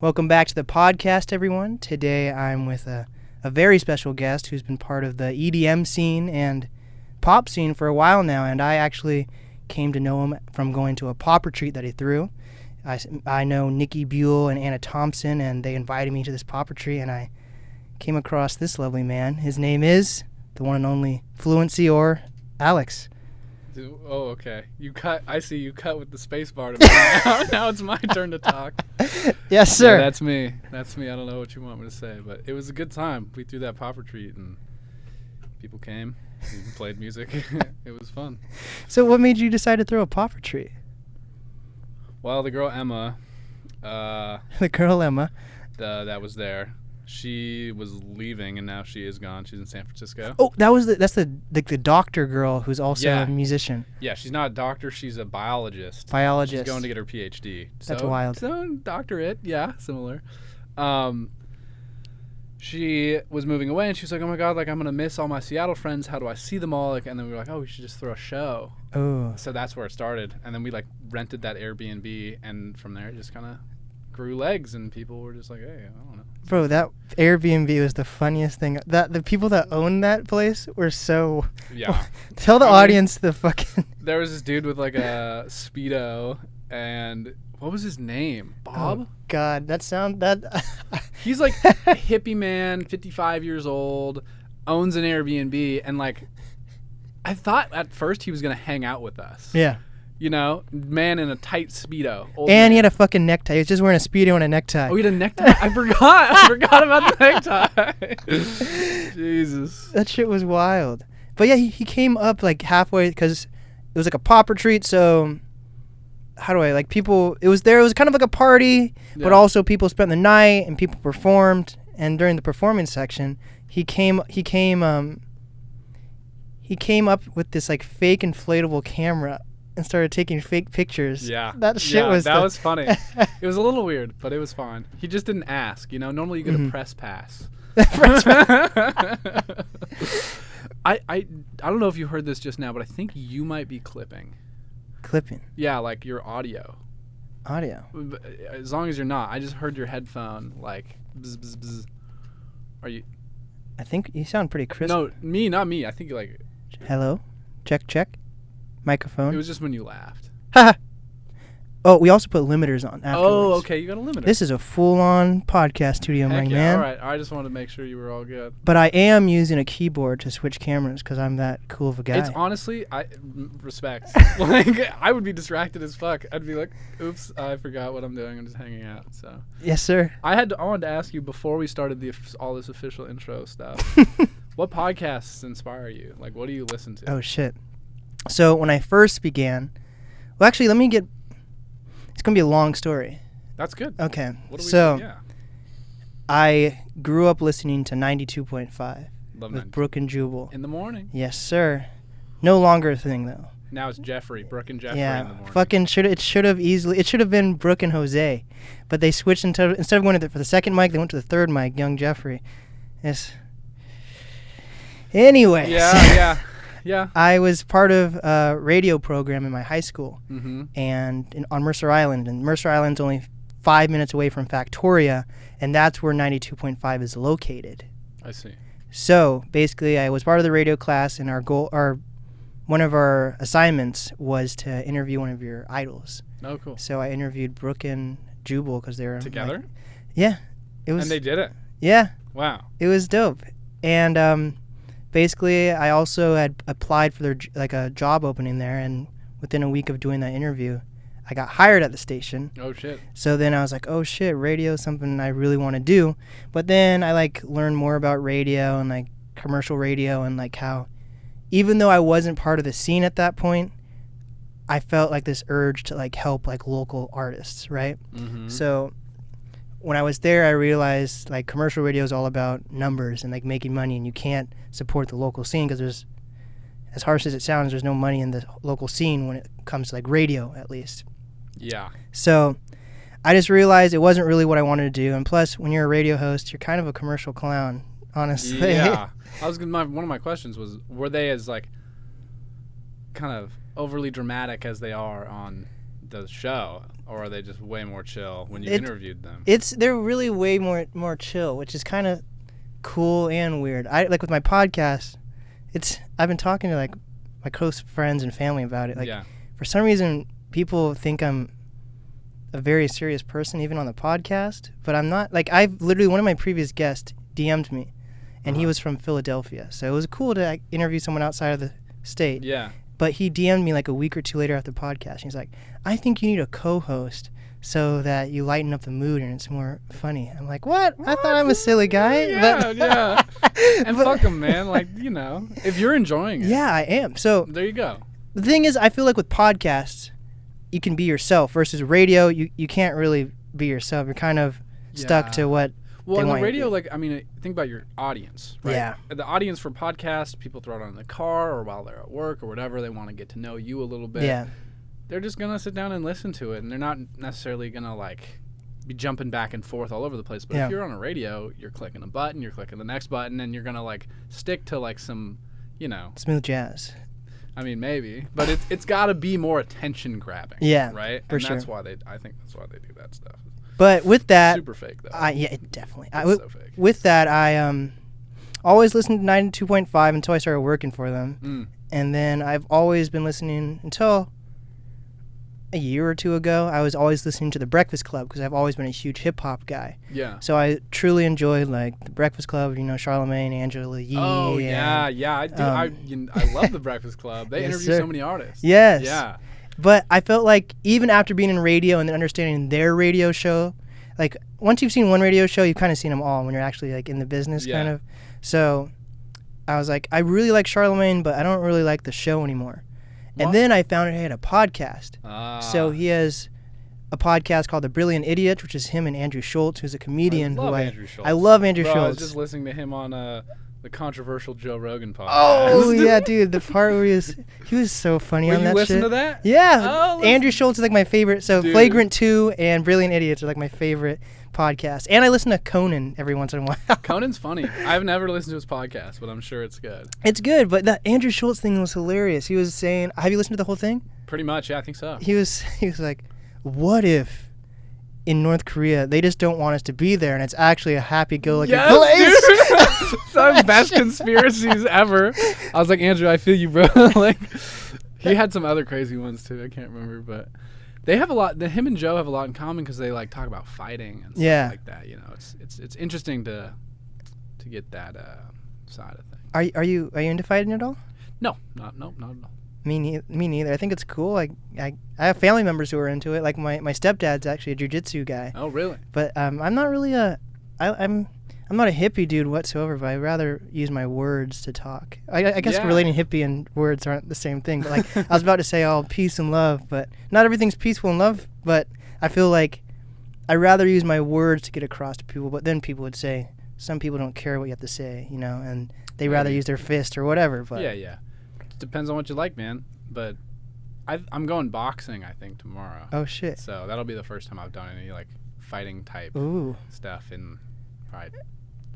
Welcome back to the podcast, everyone. Today I'm with a very special guest who's been part of the EDM scene and pop scene for a while now, and I actually came to know him from going to a pop retreat that he threw. I know Nicky Buell and Anna Thompson, and they invited me to this pop retreat, and I came across this lovely man. His name is the one and only Fluencie, or Alex. Oh, okay. I see you cut with the space bar to me. Now it's my turn to talk. Yes, sir. Yeah, that's me. I don't know what you want me to say, but it was a good time. We threw that pop retreat, and people came. We played music. It was fun. So what made you decide to throw a pop retreat? Well, the girl Emma, The girl Emma. that was there, she was leaving, and now she is gone. She's in San Francisco. Oh, that's the doctor girl who's also a musician. Yeah, she's not a doctor. She's a biologist. She's going to get her PhD. That's wild. So doctorate, yeah, similar. She was moving away, and she was like, "Oh my God, like I'm gonna miss all my Seattle friends. How do I see them all?" Like, and then we were like, "Oh, we should just throw a show." Oh. So that's where it started, and then we like rented that Airbnb, and from there it just kind of grew legs, and people were just like, "Hey, I don't know." Bro, that Airbnb was the funniest thing. The people that owned that place were so... Yeah. Tell the audience the fucking... There was this dude with like a Speedo, and what was his name? Bob? Oh, God, He's like a hippie man, 55 years old, owns an Airbnb, and like, I thought at first he was going to hang out with us. Yeah. You know, man in a tight Speedo. And he had a fucking necktie. He was just wearing a Speedo and a necktie. Oh, he had a necktie? I forgot about the necktie. Jesus. That shit was wild. But yeah, he came up like halfway because it was like a pop retreat, so... How do I, like, people... It was kind of like a party, but also people spent the night and people performed. And during the performance section, he came up with this like fake inflatable camera and started taking fake pictures. Yeah. That shit was... That was funny. It was a little weird, but it was fine. He just didn't ask, you know? Normally you get a press pass. I don't know if you heard this just now, but I think you might be clipping. Clipping? Yeah, like your audio. Audio? As long as you're not. I just heard your headphone, like, bzz, bzz, bzz. Are you... I think you sound pretty crisp. No, not me. I think, like... Hello? Check. Microphone. It was just when you laughed. Haha. Oh, we also put limiters on afterwards. Oh, okay. You got a limiter. This is a full-on podcast studio, Heck my yeah. man. All right. I just wanted to make sure you were all good. But I am using a keyboard to switch cameras because I'm that cool of a guy. It's honestly, respect. Like, I would be distracted as fuck. I'd be like, oops, I forgot what I'm doing. I'm just hanging out. So. Yes, sir. I wanted to ask you before we started all this official intro stuff. What podcasts inspire you? Like, what do you listen to? Oh, shit. So when I first began... Well, actually, it's going to be a long story. That's good. Okay. What do we so, do? Yeah. I grew up listening to 92.5 with Brooke and Jubal. In the morning. Yes, sir. No longer a thing, though. Now it's Brooke and Jeffrey yeah, in the morning. Fucking it should have been Brooke and Jose. But they switched instead of going for the second mic, they went to the third mic, Young Jeffrey. Yes. Anyways. Yeah. I was part of a radio program in my high school, and on Mercer Island. And Mercer Island's only 5 minutes away from Factoria, and that's where 92.5 is located. I see. So basically, I was part of the radio class, and one of our assignments was to interview one of your idols. Oh, cool. So I interviewed Brooke and Jubal because they were together. Yeah, it was. And they did it. Yeah. Wow. It was dope, and basically, I also had applied for a job opening there, and within a week of doing that interview, I got hired at the station. Oh, shit. So then I was like, oh, shit, radio is something I really want to do. But then I, learned more about radio and, commercial radio and, how even though I wasn't part of the scene at that point, I felt, this urge to, help, local artists, right? Mm-hmm. So when I was there, I realized commercial radio is all about numbers and making money, and you can't support the local scene because there's, as harsh as it sounds, there's no money in the local scene when it comes to radio, at least. Yeah. So I just realized it wasn't really what I wanted to do, and plus, when you're a radio host, you're kind of a commercial clown, honestly. Yeah. One of my questions was, were they as kind of overly dramatic as they are on the show, or are they just way more chill when you interviewed them? They're really way more chill, which is kind of cool and weird. I like with my podcast. I've been talking to like my close friends and family about it. Like for some reason, people think I'm a very serious person, even on the podcast, but I'm not. Like I've literally one of my previous guests DM'd me, and he was from Philadelphia, so it was cool to interview someone outside of the state. Yeah. But he DM'd me like a week or two later after the podcast. He's like, I think you need a co-host so that you lighten up the mood and it's more funny. I'm like, what? I thought I'm a silly guy. Yeah. And fuck him, man. Like, if you're enjoying it. Yeah, I am. So there you go. The thing is, I feel like with podcasts, you can be yourself versus radio, you can't really be yourself. You're kind of stuck to what Well, on the radio, think about your audience, right? Yeah. The audience for podcasts, people throw it on in the car or while they're at work or whatever. They want to get to know you a little bit. Yeah. They're just going to sit down and listen to it, and they're not necessarily going to, be jumping back and forth all over the place. But if you're on a radio, you're clicking a button, you're clicking the next button, and you're going to, stick to, some, smooth jazz. I mean, maybe. But it's got to be more attention-grabbing. Yeah, right? For sure. That's why I think that's why they do that stuff. But with that, super fake though. Definitely. So fake. With that, I always listened to 92.5 until I started working for them, and then I've always been listening until a year or two ago. I was always listening to the Breakfast Club because I've always been a huge hip hop guy. Yeah. So I truly enjoyed the Breakfast Club. Charlemagne, Angela Yee. Oh yeah. I do. I love the Breakfast Club. They interview so many artists. Yes. Yeah. But I felt like even after being in radio and then understanding their radio show, once you've seen one radio show, you've kind of seen them all when you're actually in the business kind of. So I was like, I really like Charlemagne, but I don't really like the show anymore. What? And then I found out he had a podcast. So he has a podcast called The Brilliant Idiot, which is him and Andrew Schultz, who's a comedian. Andrew Schultz. I love Andrew Schultz. I was just listening to him on the controversial Joe Rogan podcast. Oh yeah, dude, the part where he was so funny on that shit. You listen to that? Yeah, Andrew Schultz is my favorite. So dude. Flagrant 2 and Brilliant Idiots are my favorite podcasts. And I listen to Conan every once in a while. Conan's funny. I've never listened to his podcast, but I'm sure it's good. It's good, but that Andrew Schultz thing was hilarious. He was saying, have you listened to the whole thing? Pretty much, yeah, I think so. He was like, what if in North Korea they just don't want us to be there and it's actually a happy-go-lucky place? Some of the best conspiracies ever. I was like, Andrew, I feel you, bro. He had some other crazy ones too. I can't remember, but they have a lot. Him and Joe have a lot in common because they talk about fighting and stuff like that. It's interesting to get that side of things. Are you into fighting at all? No, not at all. Me neither. I think it's cool. I have family members who are into it. Like my stepdad's actually a jiu-jitsu guy. Oh, really? But I'm not really I'm not a hippie dude whatsoever, but I'd rather use my words to talk. I guess relating hippie and words aren't the same thing. But I was about to say all peace and love, but not everything's peaceful and love. But I feel like I'd rather use my words to get across to people. But then people would say some people don't care what you have to say, and they rather use their fist or whatever. But yeah. Depends on what you like, man. But I'm going boxing, I think, tomorrow. Oh shit! So that'll be the first time I've done any fighting type stuff in probably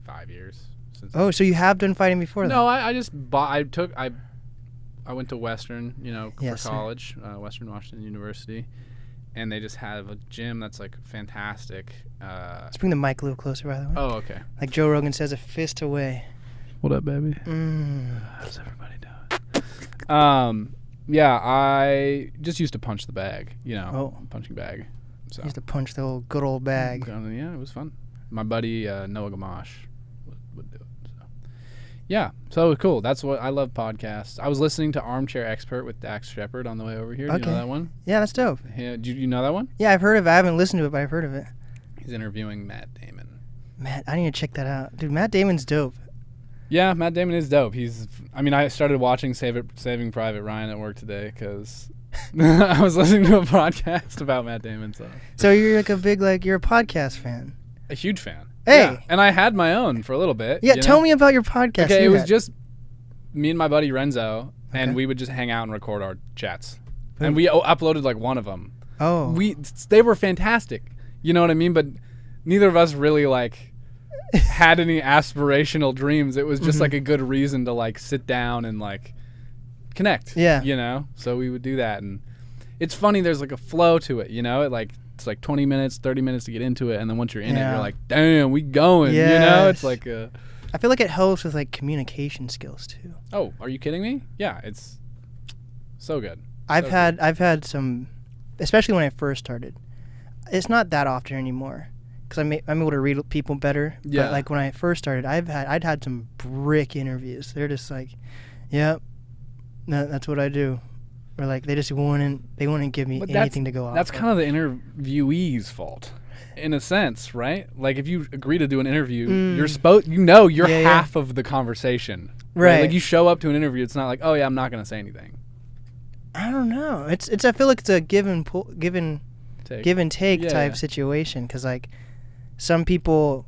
5 years. So you have done fighting before? No, I just bought. I went to Western, for college, Western Washington University, and they just have a gym that's fantastic. Let's bring the mic a little closer, by the way. Oh, okay. Like Joe Rogan says, a fist away. What up, baby? How's everybody doing? Yeah, I just used to punch the bag, punching bag. So. Used to punch the old good old bag. Yeah, it was fun. My buddy Noah Gamache would do it. So. Yeah, so cool. That's what I love podcasts. I was listening to Armchair Expert with Dax Shepard on the way over here. Do you know that one? Yeah, that's dope. Yeah, do you know that one? Yeah, I've heard of it. I haven't listened to it, but I've heard of it. He's interviewing Matt Damon. I need to check that out. Dude, Matt Damon's dope. Yeah, Matt Damon is dope. I started watching Saving Private Ryan at work today because I was listening to a podcast about Matt Damon. So you're a big, you're a podcast fan. A huge fan. Hey. Yeah. And I had my own for a little bit. Yeah, tell me about your podcast. Okay, it was just me and my buddy Renzo, and we would just hang out and record our chats. Boom. And we uploaded one of them. Oh. They were fantastic. You know what I mean? But neither of us really had any aspirational dreams. It was just a good reason to sit down and connect. Yeah. So we would do that, and it's funny. There's like a flow to it, you know. It's like 20 minutes, 30 minutes to get into it, and then once you're in it, you're like, damn, we going. Yes. You know, it's like I feel like it helps with like communication skills too. Oh, are you kidding me? Yeah, it's so good. I've had some, especially when I first started. It's not that often anymore because I'm able to read people better. Yeah. But like when I first started, I'd had some brick interviews. They're just like, yep, that's what I do. Or like they wouldn't give me anything to go off. That's kind of the interviewee's fault, in a sense, right? Like if you agree to do an interview, you're supposed, you're half of the conversation, right? Like you show up to an interview, it's not like, oh yeah, I'm not gonna say anything. I don't know. I feel like it's a give and take type situation because like some people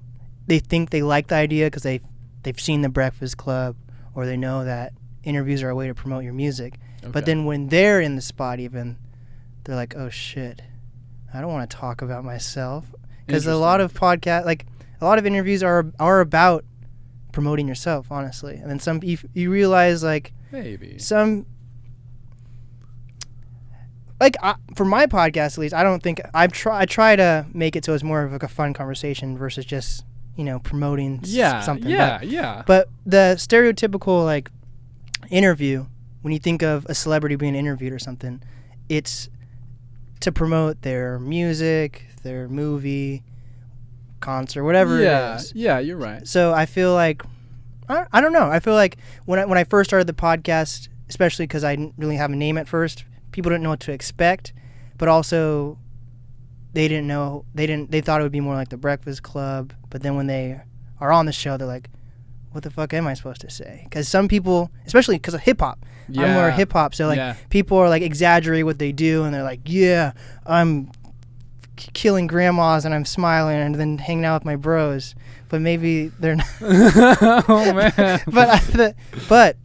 they think they like the idea because they've seen The Breakfast Club or they know that interviews are a way to promote your music. Okay. But then when they're in the spot even, they're like, oh shit, I don't want to talk about myself. Because a lot of interviews are about promoting yourself, honestly. And then you realize like maybe some, like for my podcast at least, I don't think I try to make it so it's more of like a fun conversation versus just promoting something. Yeah. But the stereotypical like interview, when you think of a celebrity being interviewed or something, it's to promote their music, their movie, concert, whatever it is. Yeah, you're right. So I feel like, I don't know. I feel like when I first started the podcast, especially because I didn't really have a name at first, people didn't know what to expect, but also they thought it would be more like The Breakfast Club, but then when they are on the show, they're like, what the fuck am I supposed to say? Because some people, especially because of hip-hop, I'm more hip-hop, so like people are like exaggerate what they do, and they're like, yeah, I'm killing grandmas and I'm smiling and then hanging out with my bros, but maybe they're not. Oh man. but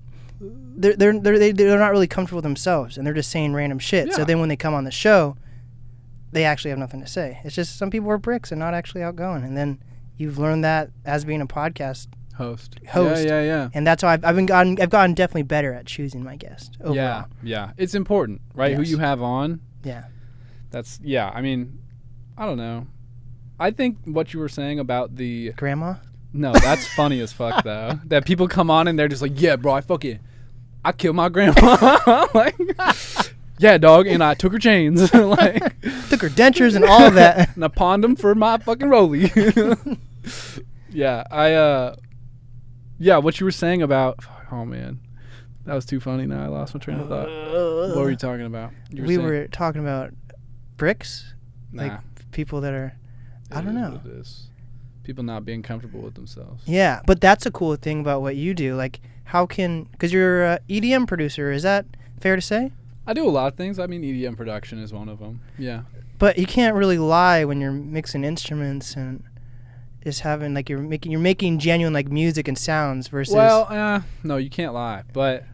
they're not really comfortable with themselves, and they're just saying random shit. Yeah. So then when they come on the show, they actually have nothing to say. It's just some people are bricks and not actually outgoing, and then you've learned that as being a podcast host. Yeah. And that's how I've gotten definitely better at choosing my guest overall. Yeah. It's important, right? Yes. Who you have on. Yeah. I mean, I don't know. I think what you were saying about the grandma. No, that's funny as fuck though. That people come on and they're just like, yeah, bro, I killed my grandma. Like, yeah, dog, and I took her chains. Like, took her dentures and all of that. And I pawned them for my fucking rollie. Yeah, what you were saying about, oh man, that was too funny. Now I lost my train of thought. What were you talking about? We were talking about bricks, like people that are, I don't know. It is. People not being comfortable with themselves. Yeah, but that's a cool thing about what you do. Like, because you're an EDM producer, is that fair to say? I do a lot of things. I mean, EDM production is one of them. Yeah. But you can't really lie when you're mixing instruments and is having like you're making genuine like music and sounds versus. Well, no, you can't lie. But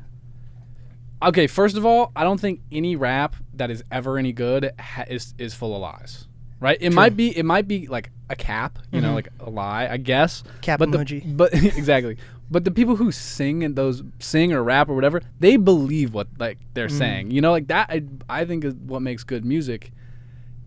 okay, first of all, I don't think any rap that is ever any good is full of lies. Right? It might be like a cap, you know, like a lie, I guess. Cap emoji. But exactly. But the people who sing or rap or whatever, they believe what like they're saying. You know, like that I think is what makes good music.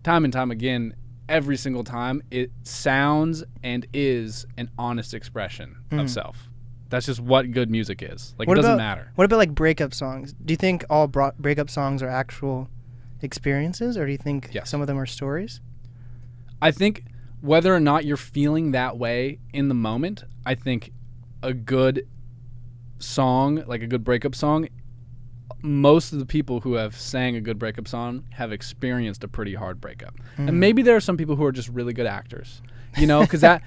Time and time again, every single time, it sounds and is an honest expression of self. That's just what good music is. Like, it doesn't matter. What about like breakup songs? Do you think all breakup songs are actual experiences, or do you think some of them are stories? I think whether or not you're feeling that way in the moment, I think a good song, like a good breakup song, most of the people who have sang a good breakup song have experienced a pretty hard breakup. And maybe there are some people who are just really good actors, you know, because I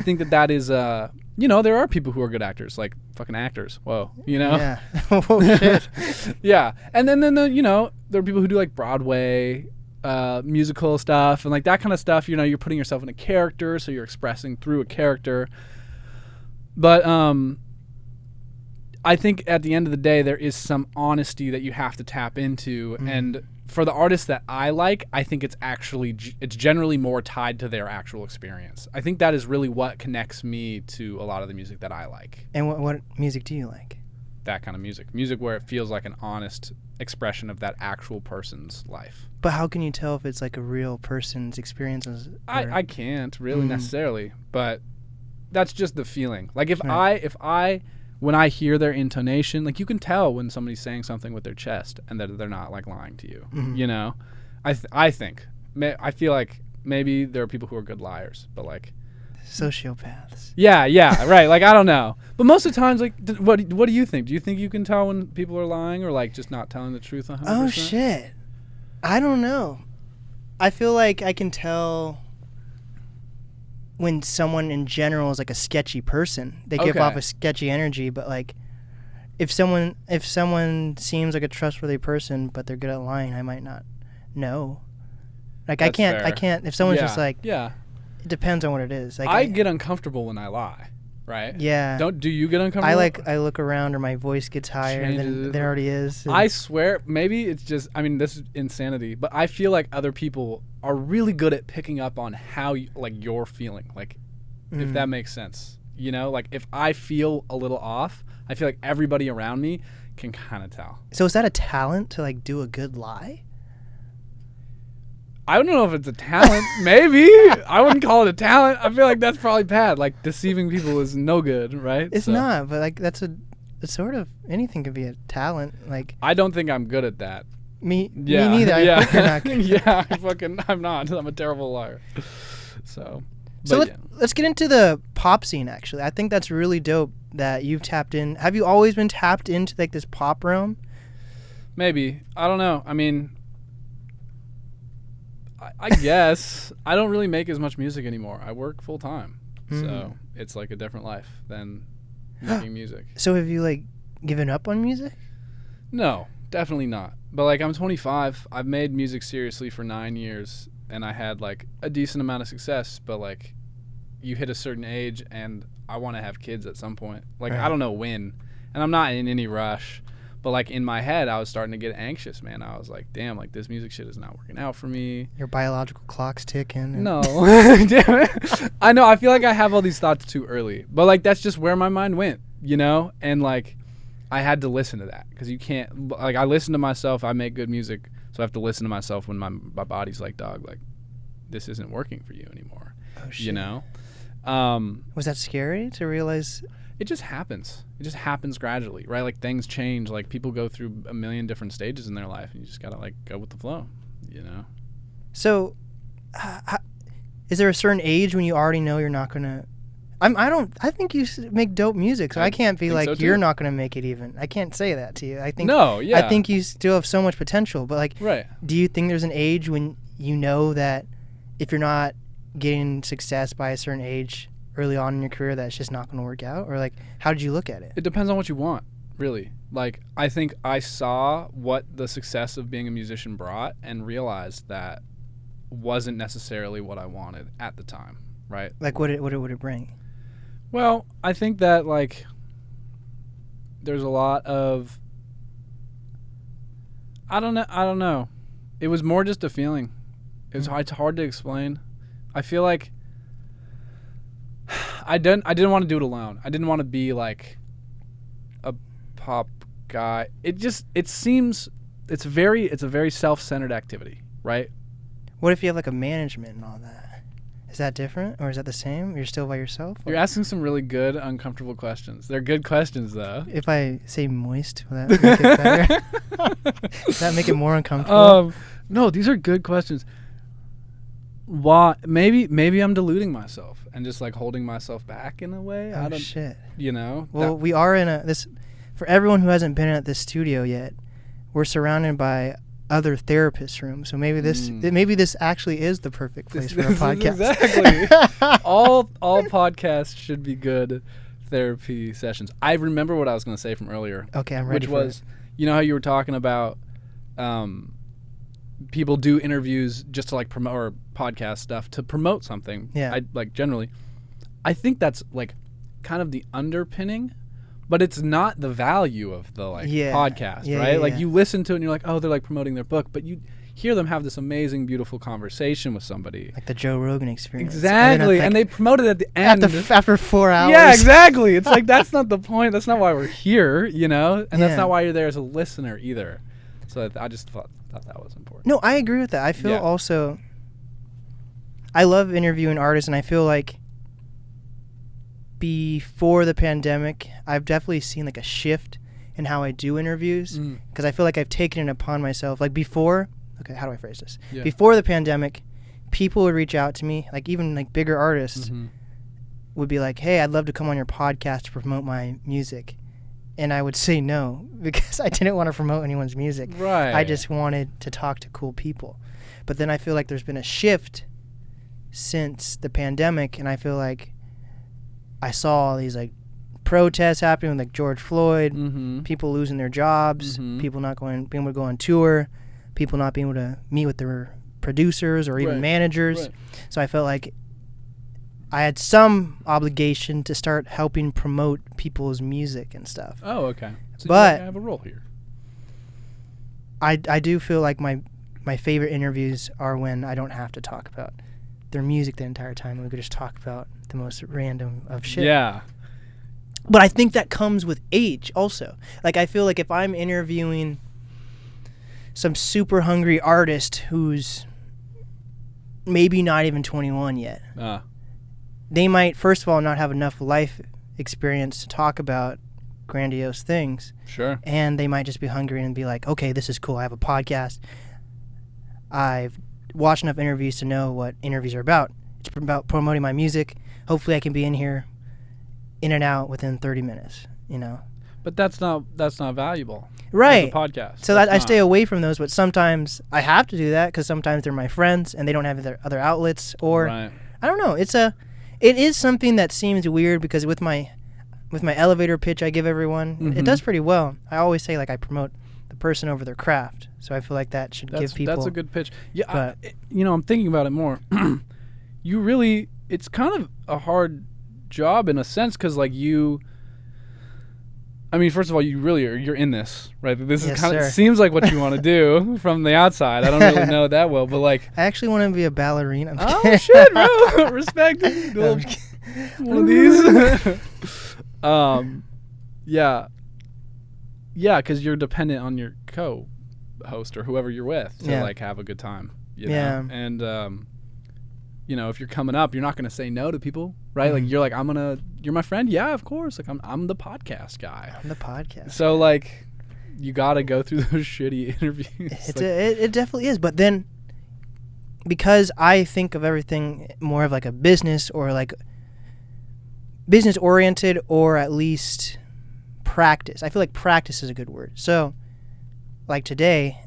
think that is, you know, there are people who are good actors, like fucking actors. Whoa, you know? Yeah. Oh, shit. Yeah. And then you know, there are people who do like Broadway, musical stuff and like that kind of stuff. You know, you're putting yourself in a character, so you're expressing through a character. But I think at the end of the day, there is some honesty that you have to tap into. And for the artists that I like, I think it's generally more tied to their actual experience. I think that is really what connects me to a lot of the music that I like. And what music do you like? that kind of music where it feels like an honest expression of that actual person's life. But how can you tell if it's like a real person's experiences? I can't really necessarily, but that's just the feeling. Like if when I hear their intonation, like you can tell when somebody's saying something with their chest and that they're not like lying to you. You know, I think I feel like maybe there are people who are good liars, but like sociopaths. Yeah, right. Like I don't know, but most of the times, like, what do you think? Do you think you can tell when people are lying or like just not telling the truth 100%? Oh shit, I don't know. I feel like I can tell when someone in general is like a sketchy person. They give off a sketchy energy, but like if someone seems like a trustworthy person but they're good at lying, I might not know. Like That's I fair. can't if someone's just like it depends on what it is. Like I get uncomfortable when I lie, right? Yeah. Do you get uncomfortable? I look around or my voice gets higher than it already is. I swear, maybe it's just, I mean, this is insanity, but I feel like other people are really good at picking up on how you're feeling, like if that makes sense. You know, like if I feel a little off, I feel like everybody around me can kind of tell. So is that a talent to like do a good lie? I don't know if it's a talent. Maybe. I wouldn't call it a talent. I feel like that's probably bad. Like deceiving people is no good, right? It's not, but like it's sort of anything could be a talent. Like I don't think I'm good at that. Me neither. I hope you're not good. Yeah, I'm not. I'm a terrible liar. So let's get into the pop scene. Actually, I think that's really dope that you've tapped in. Have you always been tapped into like this pop realm? Maybe. I don't know. I mean, I guess I don't really make as much music anymore. I work full time, so it's like a different life than making music. So have you like given up on music? No, definitely not. But like I'm 25. I've made music seriously for 9 years, and I had like a decent amount of success. But like, you hit a certain age, and I want to have kids at some point. Like I don't know when, and I'm not in any rush. But like in my head, I was starting to get anxious, man. I was like, damn, like this music shit is not working out for me. Your biological clock's ticking. No. Damn it. I know. I feel like I have all these thoughts too early. But like that's just where my mind went, you know? And like I had to listen to that because you can't, like I listen to myself. I make good music. So I have to listen to myself when my body's like, dog, like this isn't working for you anymore. Oh, shit. You know? Was that scary to realize? It just happens. It just happens gradually, right? Like things change. Like people go through a million different stages in their life, and you just gotta like go with the flow, you know. So, is there a certain age when you already know you're not gonna? I think you make dope music, so I can't be like you're not gonna make it. Even I can't say that to you. I think I think you still have so much potential. But like, do you think there's an age when you know that if you're not getting success by a certain age early on in your career that it's just not going to work out? Or like how did you look at it? It depends on what you want, really. Like I think I saw what the success of being a musician brought and realized that wasn't necessarily what I wanted at the time, right? Like what would it bring? Well, I think that like there's a lot of I don't know. It was more just a feeling. It's hard to explain. I feel like I didn't want to do it alone. I didn't want to be like a pop guy. It seems it's a very self-centered activity, right? What if you have like a management and all that? Is that different or is that the same? You're still by yourself? You're asking some really good, uncomfortable questions. They're good questions though. If I say moist, will that make it better? Does that make it more uncomfortable? No, these are good questions. Why? Maybe I'm deluding myself and just like holding myself back in a way. Oh shit! You know. Well, we are in this. For everyone who hasn't been at this studio yet, we're surrounded by other therapist rooms. So maybe this actually is the perfect place for a podcast. Exactly. all podcasts should be good therapy sessions. I remember what I was going to say from earlier. Okay, I'm ready. Which was, you know how you were talking about. People do interviews just to like promote or podcast stuff to promote something. Yeah. Generally, I think that's like kind of the underpinning, but it's not the value of the podcast, right? Like you listen to it and you're like, oh, they're like promoting their book, but you hear them have this amazing, beautiful conversation with somebody. Like the Joe Rogan experience. Exactly. And they promote it at the end. After 4 hours. Yeah, exactly. It's like, that's not the point. That's not why we're here, you know? And that's not why you're there as a listener either. So I just thought that was important. No, I agree with that. I feel also, I love interviewing artists, and I feel like before the pandemic, I've definitely seen like a shift in how I do interviews, because I feel like I've taken it upon myself. Like before, okay, how do I phrase this? Yeah. Before the pandemic, people would reach out to me, like even like bigger artists would be like, hey, I'd love to come on your podcast to promote my music. And I would say no, because I didn't want to promote anyone's music. Right. I just wanted to talk to cool people. But then I feel like there's been a shift since the pandemic, and I feel like I saw all these like protests happening with like George Floyd, people losing their jobs, people not being able to go on tour, people not being able to meet with their producers or even managers. Right. So I felt like I had some obligation to start helping promote people's music and stuff. Oh, okay. So but you have a role here. I do feel like my favorite interviews are when I don't have to talk about their music the entire time, and we could just talk about the most random of shit. Yeah. But I think that comes with age also. Like, I feel like if I'm interviewing some super hungry artist who's maybe not even 21 yet, they might, first of all, not have enough life experience to talk about grandiose things. Sure. And they might just be hungry and be like, okay, this is cool. I have a podcast. I've watched enough interviews to know what interviews are about. It's about promoting my music. Hopefully I can be in here, in and out within 30 minutes, you know. But that's not valuable. Right. As a podcast. So I stay away from those, but sometimes I have to do that because sometimes they're my friends and they don't have other outlets, or I don't know. It is something that seems weird because with my elevator pitch I give everyone, it does pretty well. I always say like I promote the person over their craft. So I feel like that should give people. That's a good pitch. Yeah, I'm thinking about it more. It's kind of a hard job in a sense because like first of all, you're in this, right? This is kind of seems like what you want to do from the outside. I don't really know that well, but like I actually want to be a ballerina. Oh shit, bro! Respect it. One of these. Yeah, because you're dependent on your co-host or whoever you're with to like have a good time. You know? And if you're coming up, you're not going to say no to people, right? Like you're like, you're my friend. Yeah, of course. Like I'm the podcast guy. I'm the podcast. So like, you got to go through those shitty interviews. It definitely is. But then, because I think of everything more of like a business or like business oriented, or at least practice. I feel like practice is a good word. So, like today,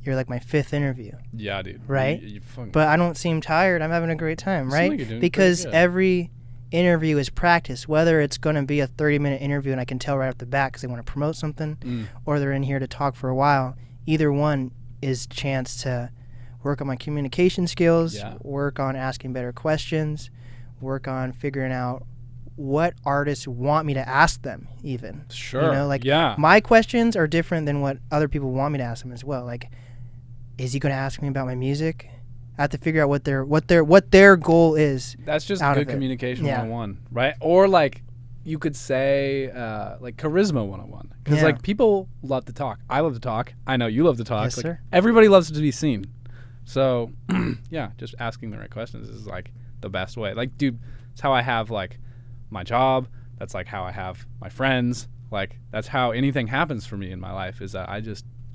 you're like my 5th interview. Yeah, dude. Right? You but I don't seem tired. I'm having a great time, right? Like you're doing because every interview is practice. Whether it's going to be a 30-minute interview and I can tell right off the bat because they want to promote something, or they're in here to talk for a while, either one is a chance to work on my communication skills, work on asking better questions, work on figuring out what artists want me to ask them even. Sure. My questions are different than what other people want me to ask them as well. Like, is he going to ask me about my music? I have to figure out what their goal is. That's just good communication 101, right? Or like you could say like charisma 101, because like people love to talk. I love to talk. I know you love to talk. Yes, like, sir. Everybody loves to be seen. So just asking the right questions is like the best way. Like, dude, it's how I have like my job. That's like how I have my friends. Like that's how anything happens for me in my life, is that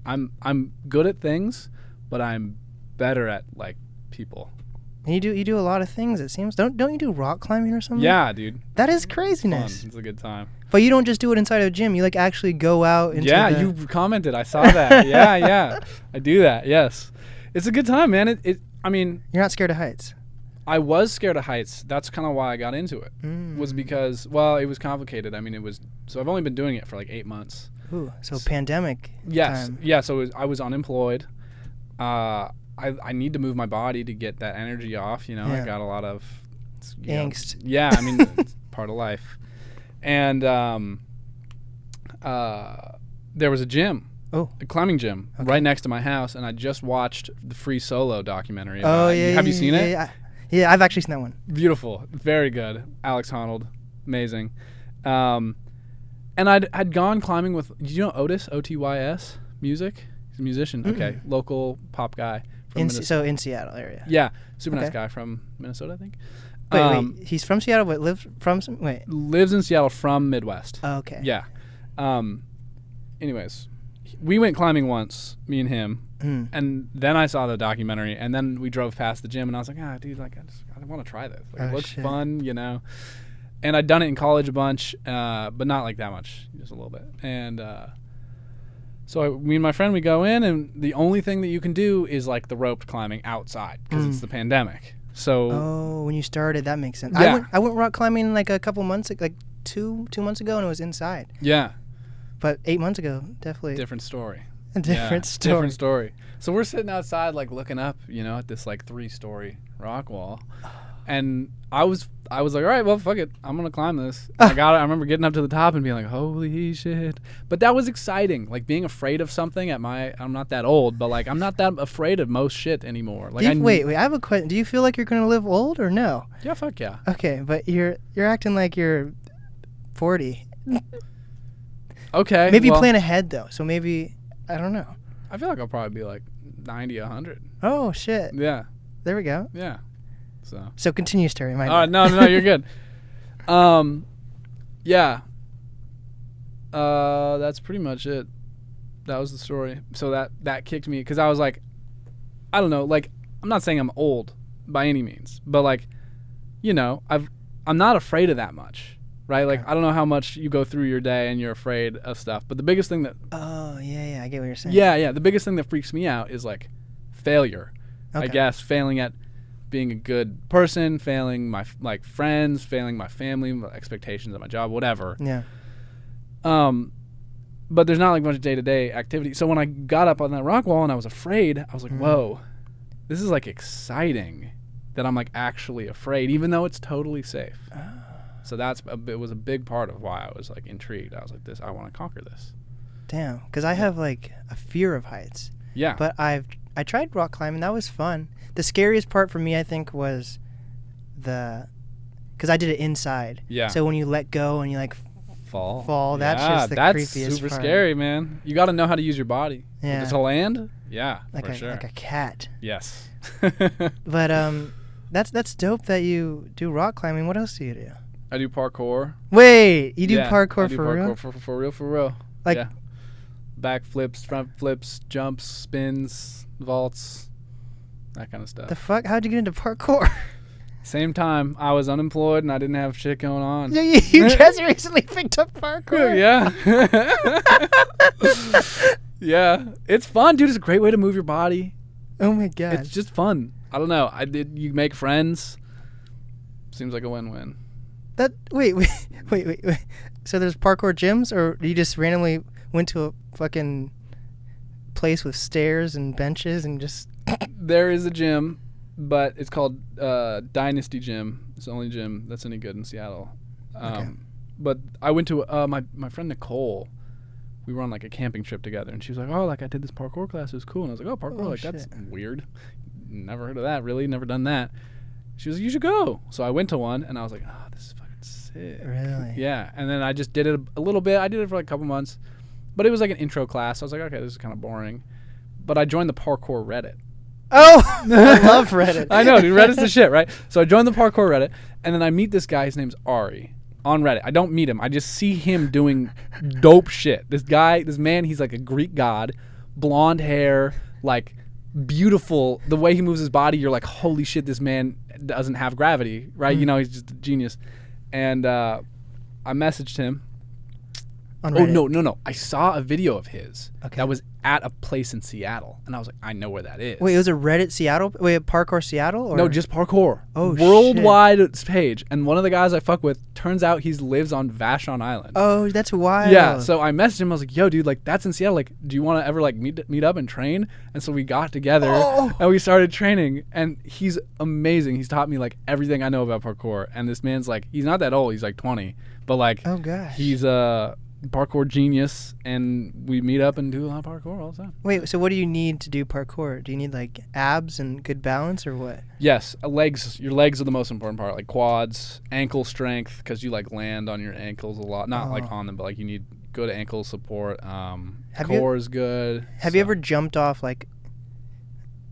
I'm good at things, but I'm better at like people. And you do a lot of things, it seems. Don't you do rock climbing or something? Yeah, dude. That is craziness. It's a good time. But you don't just do it inside of a gym. You like actually go out into you commented. I saw that. yeah. I do that. Yes. It's a good time, man. You're not scared of heights. I was scared of heights. That's kind of why I got into it. Was because, well, it was complicated. So I've only been doing it for like 8 months. Ooh, so pandemic Yes. time. Yeah, so I was unemployed. I need to move my body to get that energy off, I got a lot of angst. It's part of life. And there was a gym Oh. A climbing gym Okay. right next to my house, and I just watched the Free Solo documentary. Oh, about it. yeah. Have you seen it? Yeah, I've actually seen that one. Beautiful. Very good. Alex Honnold. Amazing. And I'd gone climbing with, did you know Otis, O-T-Y-S, music? He's a musician. Mm-mm. Okay. Local pop guy. So in Seattle area. Yeah. Super nice Okay. guy from Minnesota, I think. Wait. He's from Seattle, but lives from Lives in Seattle from Midwest. Oh, okay. Yeah. Anyways, we went climbing once, me and him, and then I saw the documentary, and then we drove past the gym, and I was like, dude, like I want to try this. Like, it looks fun, you know. And I'd done it in college a bunch, but not like that much, just a little bit. And so me and my friend, we go in, and the only thing that you can do is like the roped climbing outside because it's the pandemic. So when you started, that makes sense. Yeah. I went rock climbing like a couple months, like two months ago, and it was inside. Yeah. But 8 months ago, definitely Different story. Different story. Different story. So we're sitting outside, like looking up, you know, at this like 3-story rock wall, and I was like, all right, well, fuck it, I'm gonna climb this. I remember getting up to the top and being like, holy shit! But that was exciting, like being afraid of something I'm not that old, but like I'm not that afraid of most shit anymore. Like wait, I have a question. Do you feel like you're gonna live old or no? Yeah, fuck yeah. Okay, but you're acting like you're 40. Okay. Maybe well, plan ahead though. So maybe I don't know. I feel like I'll probably be like 90, 100. Oh shit! Yeah. There we go. Yeah. So continue, Terry. No, you're good. Yeah. That's pretty much it. That was the story. So that kicked me because I was like, I don't know, like I'm not saying I'm old by any means, but like, you know, I'm not afraid of that much, right? Like I don't know how much you go through your day and you're afraid of stuff, but the biggest thing that I get what you're saying. Yeah, the biggest thing that freaks me out is like failure. Okay. I guess failing at being a good person, failing my like friends, failing my family, my expectations at my job, whatever. Yeah. But there's not like much day-to-day activity. So when I got up on that rock wall and I was afraid, I was like, whoa, this is like exciting that I'm like actually afraid, even though it's totally safe. So it was a big part of why I was like intrigued. I was like, I want to conquer this. Damn, because I have like a fear of heights. Yeah. But I tried rock climbing. That was fun. The scariest part for me, I think, was because I did it inside. Yeah. So when you let go and you like fall, that's just the that's creepiest super part. scary, man. You got to know how to use your body. Yeah. To land? Yeah, like for sure. Like a cat. Yes. But that's dope that you do rock climbing. What else do you do? I do parkour. Wait, you do parkour I do for parkour real? For real. Like back flips, front flips, jumps, spins, vaults, that kind of stuff. The fuck? How'd you get into parkour? Same time, I was unemployed and I didn't have shit going on. You just recently picked up parkour. Yeah. Yeah. It's fun, dude. It's a great way to move your body. Oh my god. It's just fun. I don't know. You make friends. Seems like a win-win. Wait. So there's parkour gyms, or you just randomly went to a fucking place with stairs and benches and just... There is a gym, but it's called Dynasty Gym. It's the only gym that's any good in Seattle. Okay. But I went to my friend Nicole. We were on like a camping trip together, and she was like, "Oh, like I did this parkour class. It was cool." And I was like, "Oh, parkour, like that's weird. Never heard of that. Really, never done that." She was like, "You should go." So I went to one, and I was like, "Oh, this is fucking sick." Really? Yeah. And then I just did it a little bit. I did it for like a couple months, but it was like an intro class. So I was like, "Okay, this is kind of boring." But I joined the parkour Reddit. Oh, I love Reddit. I know, dude. Reddit's the shit, right? So I joined the parkour Reddit, and then I meet this guy. His name's Ari on Reddit. I don't meet him. I just see him doing dope shit. This man, he's like a Greek god, blonde hair, like beautiful. The way he moves his body, you're like, holy shit, this man doesn't have gravity, right? You know, he's just a genius. And I messaged him. On Reddit. Oh, no. I saw a video of his that was at a place in Seattle. And I was like, I know where that is. Wait, it was a Reddit Seattle? Wait, Parkour Seattle? Or? No, just parkour. Oh, worldwide page. And one of the guys I fuck with, turns out he lives on Vashon Island. Oh, that's wild. Yeah, so I messaged him. I was like, yo, dude, like, that's in Seattle. Like, do you want to ever, like, meet up and train? And so we got together, and we started training. And he's amazing. He's taught me, like, everything I know about parkour. And this man's, like, he's not that old. He's, like, 20. But, like, oh gosh, he's parkour genius, and we meet up and do a lot of parkour all the time. Wait, so what do you need to do parkour? Do you need like abs and good balance or what? Yes, legs. Your legs are the most important part, like quads, ankle strength, because you like land on your ankles a lot. Not like on them, but like you need good ankle support. Core is good. Have you ever jumped off like,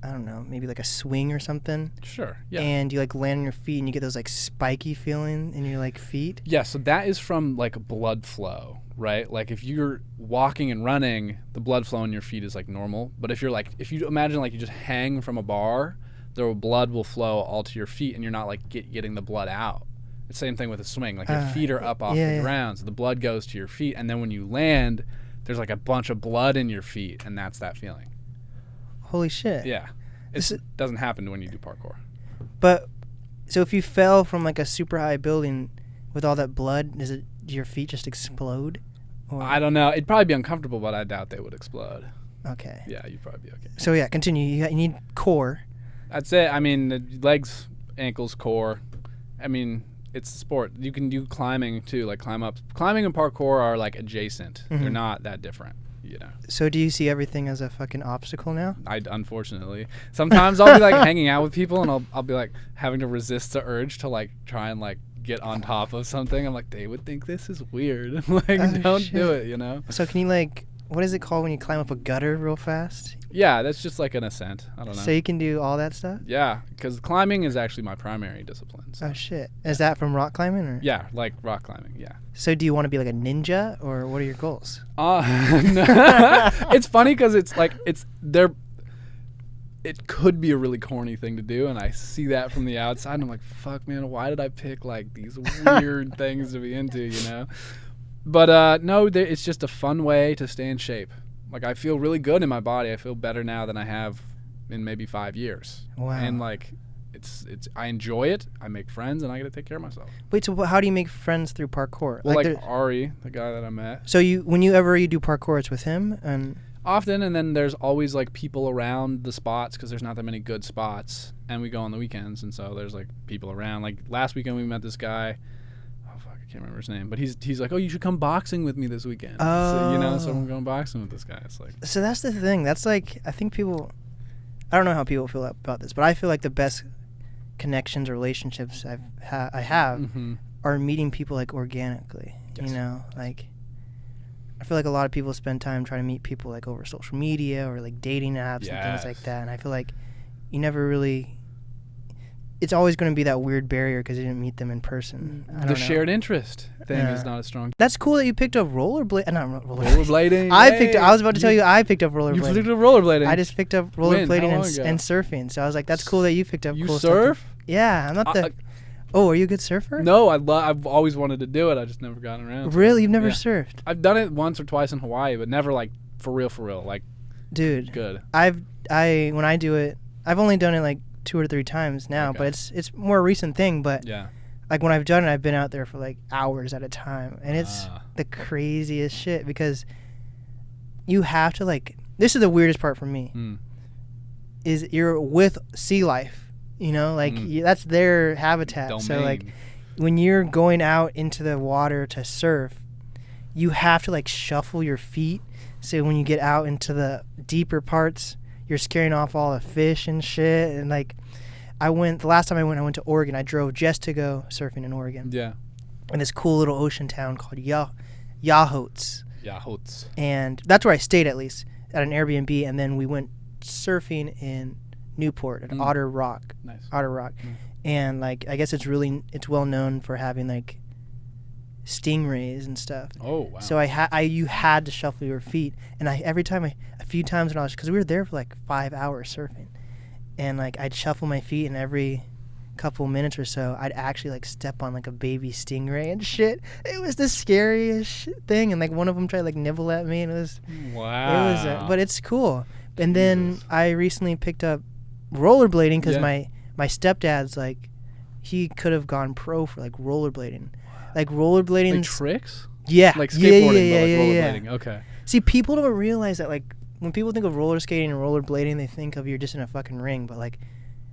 I don't know, maybe like a swing or something? Sure, yeah. And you like land on your feet and you get those like spiky feeling in your like feet? Yeah, so that is from like blood flow, right? Like if you're walking and running, the blood flow in your feet is like normal. But if you imagine like you just hang from a bar, the blood will flow all to your feet and you're not like getting the blood out. It's the same thing with a swing. Like your feet are up off the ground, so the blood goes to your feet, and then when you land, there's like a bunch of blood in your feet, and that's that feeling. Holy shit. Yeah. It doesn't happen when you do parkour. But, so if you fell from like a super high building with all that blood, do your feet just explode? Or? I don't know. It'd probably be uncomfortable, but I doubt they would explode. Okay. Yeah, you'd probably be okay. So yeah, continue. You need core. That's it. I mean, the legs, ankles, core. I mean, it's a sport. You can do climbing too, like climb up. Climbing and parkour are like adjacent. Mm-hmm. They're not that different. You know. So do you see everything as a fucking obstacle now? Unfortunately. Sometimes I'll be like hanging out with people and I'll be like having to resist the urge to like try and like get on top of something. I'm like, they would think this is weird. Like, don't do it, you know? So can you like, what is it called when you climb up a gutter real fast? Yeah, that's just like an ascent. I don't know. So you can do all that stuff? Yeah, because climbing is actually my primary discipline. So. Oh shit. Is that from rock climbing or? Yeah, like rock climbing, yeah. So do you want to be like a ninja or what are your goals? No. It's funny because it's like, it could be a really corny thing to do, and I see that from the outside, and I'm like, fuck, man, why did I pick like these weird things to be into, you know? But no, it's just a fun way to stay in shape. Like, I feel really good in my body. I feel better now than I have in maybe 5 years. Wow. And like, I enjoy it. I make friends, and I get to take care of myself. Wait, so how do you make friends through parkour? Well, like Ari, the guy that I met. So whenever you do parkour, it's with him? And often, and then there's always like people around the spots because there's not that many good spots, and we go on the weekends, and so there's like people around. Like last weekend, we met this guy. Oh fuck, I can't remember his name, but he's like, oh, you should come boxing with me this weekend. Oh. So I'm going boxing with this guy. It's like. So that's the thing. That's like, I think people. I don't know how people feel about this, but I feel like the best connections or relationships I have mm-hmm. are meeting people like organically. Yes. You know, like. I feel like a lot of people spend time trying to meet people like over social media or like dating apps and things like that. And I feel like you never really, it's always going to be that weird barrier because you didn't meet them in person. The shared interest thing is not as strong. That's cool that you picked up rollerblading. Rollerblading. I was about to tell you I picked up rollerblading. You picked up rollerblading. I just picked up rollerblading and surfing. So I was like, that's cool that you picked up cool surf? stuff. Yeah, I'm not Oh, are you a good surfer? No, I've always wanted to do it. I just never gotten around. Really? You've never surfed? I've done it once or twice in Hawaii, but never like for real. Like, dude, good. When I do it, I've only done it like 2 or 3 times now, but it's more a recent thing. But yeah, like when I've done it, I've been out there for like hours at a time, and it's the craziest shit because you have to like. This is the weirdest part for me. Is you're with sea life. You know, like that's their habitat. Domain. So like when you're going out into the water to surf, you have to like shuffle your feet. So when you get out into the deeper parts, you're scaring off all the fish and shit. And like the last time I went to Oregon. I drove just to go surfing in Oregon. Yeah. In this cool little ocean town called Yahoats. Yahoats. And that's where I stayed at least at an Airbnb. And then we went surfing in Newport at Otter Rock. Nice. Otter Rock. And like I guess it's well known for having like stingrays and stuff. Oh wow. So you had to shuffle your feet, and a few times when I was, because we were there for like 5 hours surfing, and like I'd shuffle my feet, and every couple minutes or so I'd actually like step on like a baby stingray and shit. It was the scariest thing, and like one of them tried to like nibble at me, and it was but it's cool. And then I recently picked up rollerblading because my stepdad's like, he could have gone pro for like rollerblading. Like rollerblading. Like tricks? Yeah. Like skateboarding, but like rollerblading. Okay. See, people don't realize that like when people think of roller skating and rollerblading, they think of you're just in a fucking ring. But like,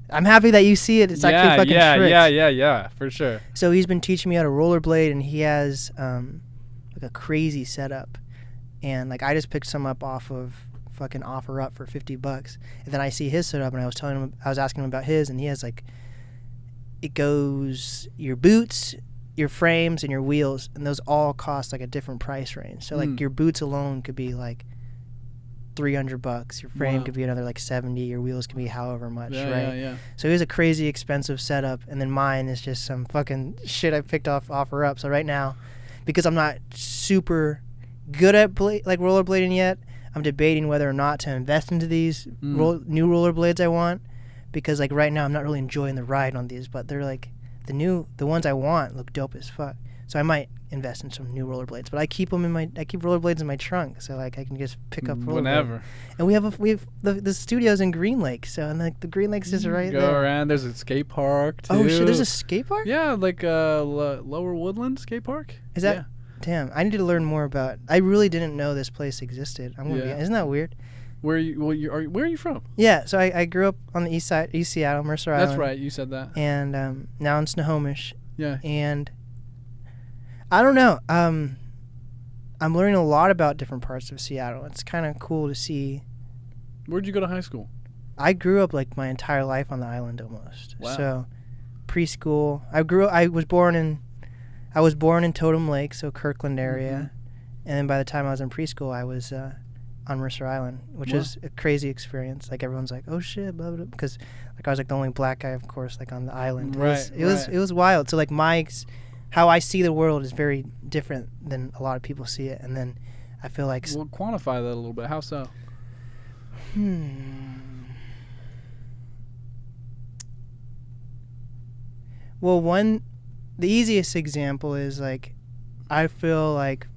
I'm happy that you see it. It's actually fucking tricks. Yeah, for sure. So he's been teaching me how to rollerblade, and he has like like a crazy setup, and like I just picked some up off of fucking OfferUp for $50, and then I see his setup, and I was asking him about his, and he has like, it goes your boots, your frames, and your wheels, and those all cost like a different price range. So like your boots alone could be like $300, your frame could be another like 70, your wheels can be however much, right? Yeah. So it was a crazy expensive setup, and then mine is just some fucking shit I picked off OfferUp. So right now, because I'm not super good at like rollerblading yet, I'm debating whether or not to invest into these new rollerblades I want, because like right now I'm not really enjoying the ride on these, but they're like the ones I want look dope as fuck. So I might invest in some new rollerblades, but I keep rollerblades in my trunk, so like I can just pick up whenever. And we have the studio's in Green Lake, so and like the Green Lake's just right there. Go around. There's a skate park too. Oh shit, there's a skate park? Yeah, like Lower Woodland skate park. Is that? Yeah. Damn, I need to learn more about. I really didn't know this place existed. Isn't that weird? Where are you from? Yeah, so I grew up on the east side, East Seattle, Mercer Island. That's right, you said that. And now in Snohomish. Yeah. And I don't know. I'm learning a lot about different parts of Seattle. It's kind of cool to see. Where'd you go to high school? I grew up like my entire life on the island almost. Wow. So preschool. I was born in Totem Lake, so Kirkland area. And then by the time I was in preschool, I was on Mercer Island, which is a crazy experience. Like everyone's like, "Oh shit," blah, blah, blah, because like I was like the only black guy, of course, like on the island. It was wild. So like how I see the world is very different than a lot of people see it, and then I feel like well, quantify that a little bit. How so? Well, the easiest example is like I feel like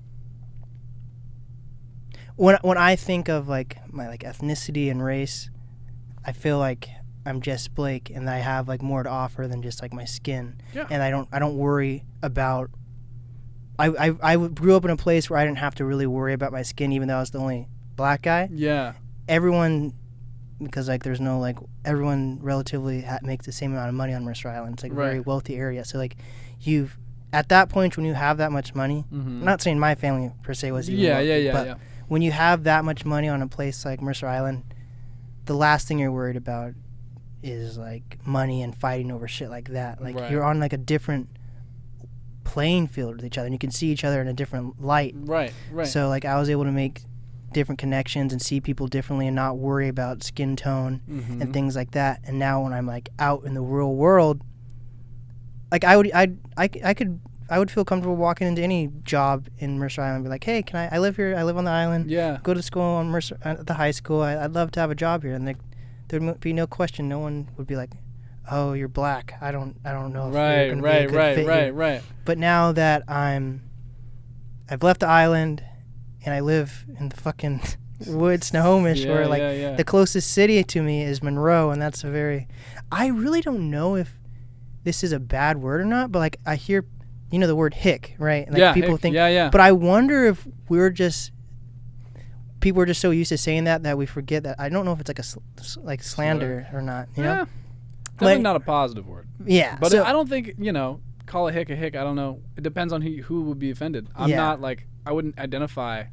when I think of like my like ethnicity and race, I feel like I'm Jess Blake and I have like more to offer than just like my skin. Yeah. And I don't worry about. I grew up in a place where I didn't have to really worry about my skin, even though I was the only black guy. Yeah. Everyone, because like there's no like everyone relatively makes the same amount of money on Mercer Island. It's like a very wealthy area. So like you've at that point when you have that much money. I'm not saying my family per se was even wealthy, but when you have that much money on a place like Mercer Island, the last thing you're worried about is like money and fighting over shit like that. Like you're on like a different playing field with each other, and you can see each other in a different light. Right. So like I was able to make different connections and see people differently and not worry about skin tone and things like that. And now when I'm like out in the real world, like I would feel comfortable walking into any job in Mercer Island and be like, hey, I live here, I live on the island, go to school on Mercer, at the high school, I'd love to have a job here. And there would be no question, no one would be like, oh, you're black, I don't know if you're going to be a good fit here. Right. But now that I've left the island and I live in the fucking woods, Snohomish, where like the closest city to me is Monroe, and that's I really don't know if this is a bad word or not, but like I hear, you know, the word hick, right? Like people hick, think, but I wonder if people are just so used to saying that we forget that. I don't know if it's like a slander or not, you know? Definitely not a positive word. Yeah. But I don't think, call a hick. I don't know. It depends on who would be offended. I'm not like, I wouldn't identify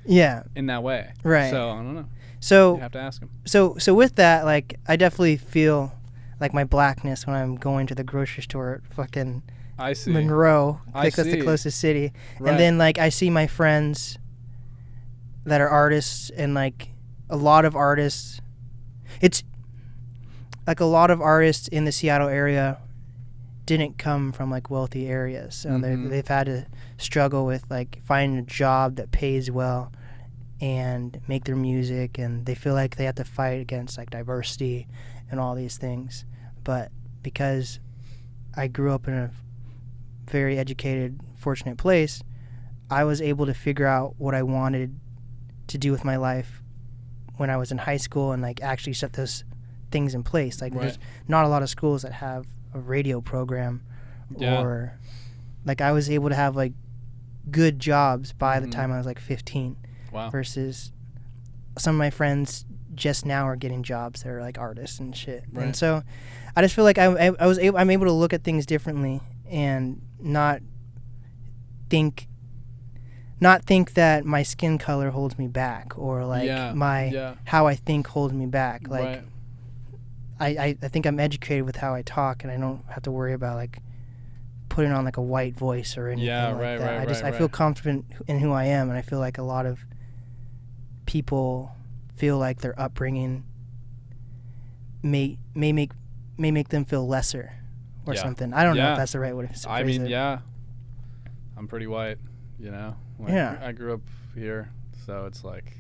in that way. Right. So, I don't know. So you have to ask him. So with that, like, I definitely feel like my blackness when I'm going to the grocery store at fucking Monroe. That's the closest city. Right. And then, like, I see my friends that are artists, and, like, a lot of artists. It's like a lot of artists in the Seattle area didn't come from like wealthy areas, so they've had to struggle with like finding a job that pays well and make their music, and they feel like they have to fight against like diversity and all these things. But because I grew up in a very educated, fortunate place, I was able to figure out what I wanted to do with my life when I was in high school, and like actually set those things in place. Like there's not a lot of schools that have a radio program, or like I was able to have like good jobs by the time I was like 15. Wow. Versus some of my friends just now are getting jobs that are like artists and shit. Right. And so I just feel like I'm able to look at things differently and not think not think that my skin color holds me back, or like how I think holds me back. Like I think I'm educated with how I talk, and I don't have to worry about like putting on like a white voice or anything like that. I feel confident in who I am, and I feel like a lot of people feel like their upbringing may make them feel lesser or something. I don't know if that's the right way to phrase it. I mean, I'm pretty white, you know. Like, I grew up here, so it's like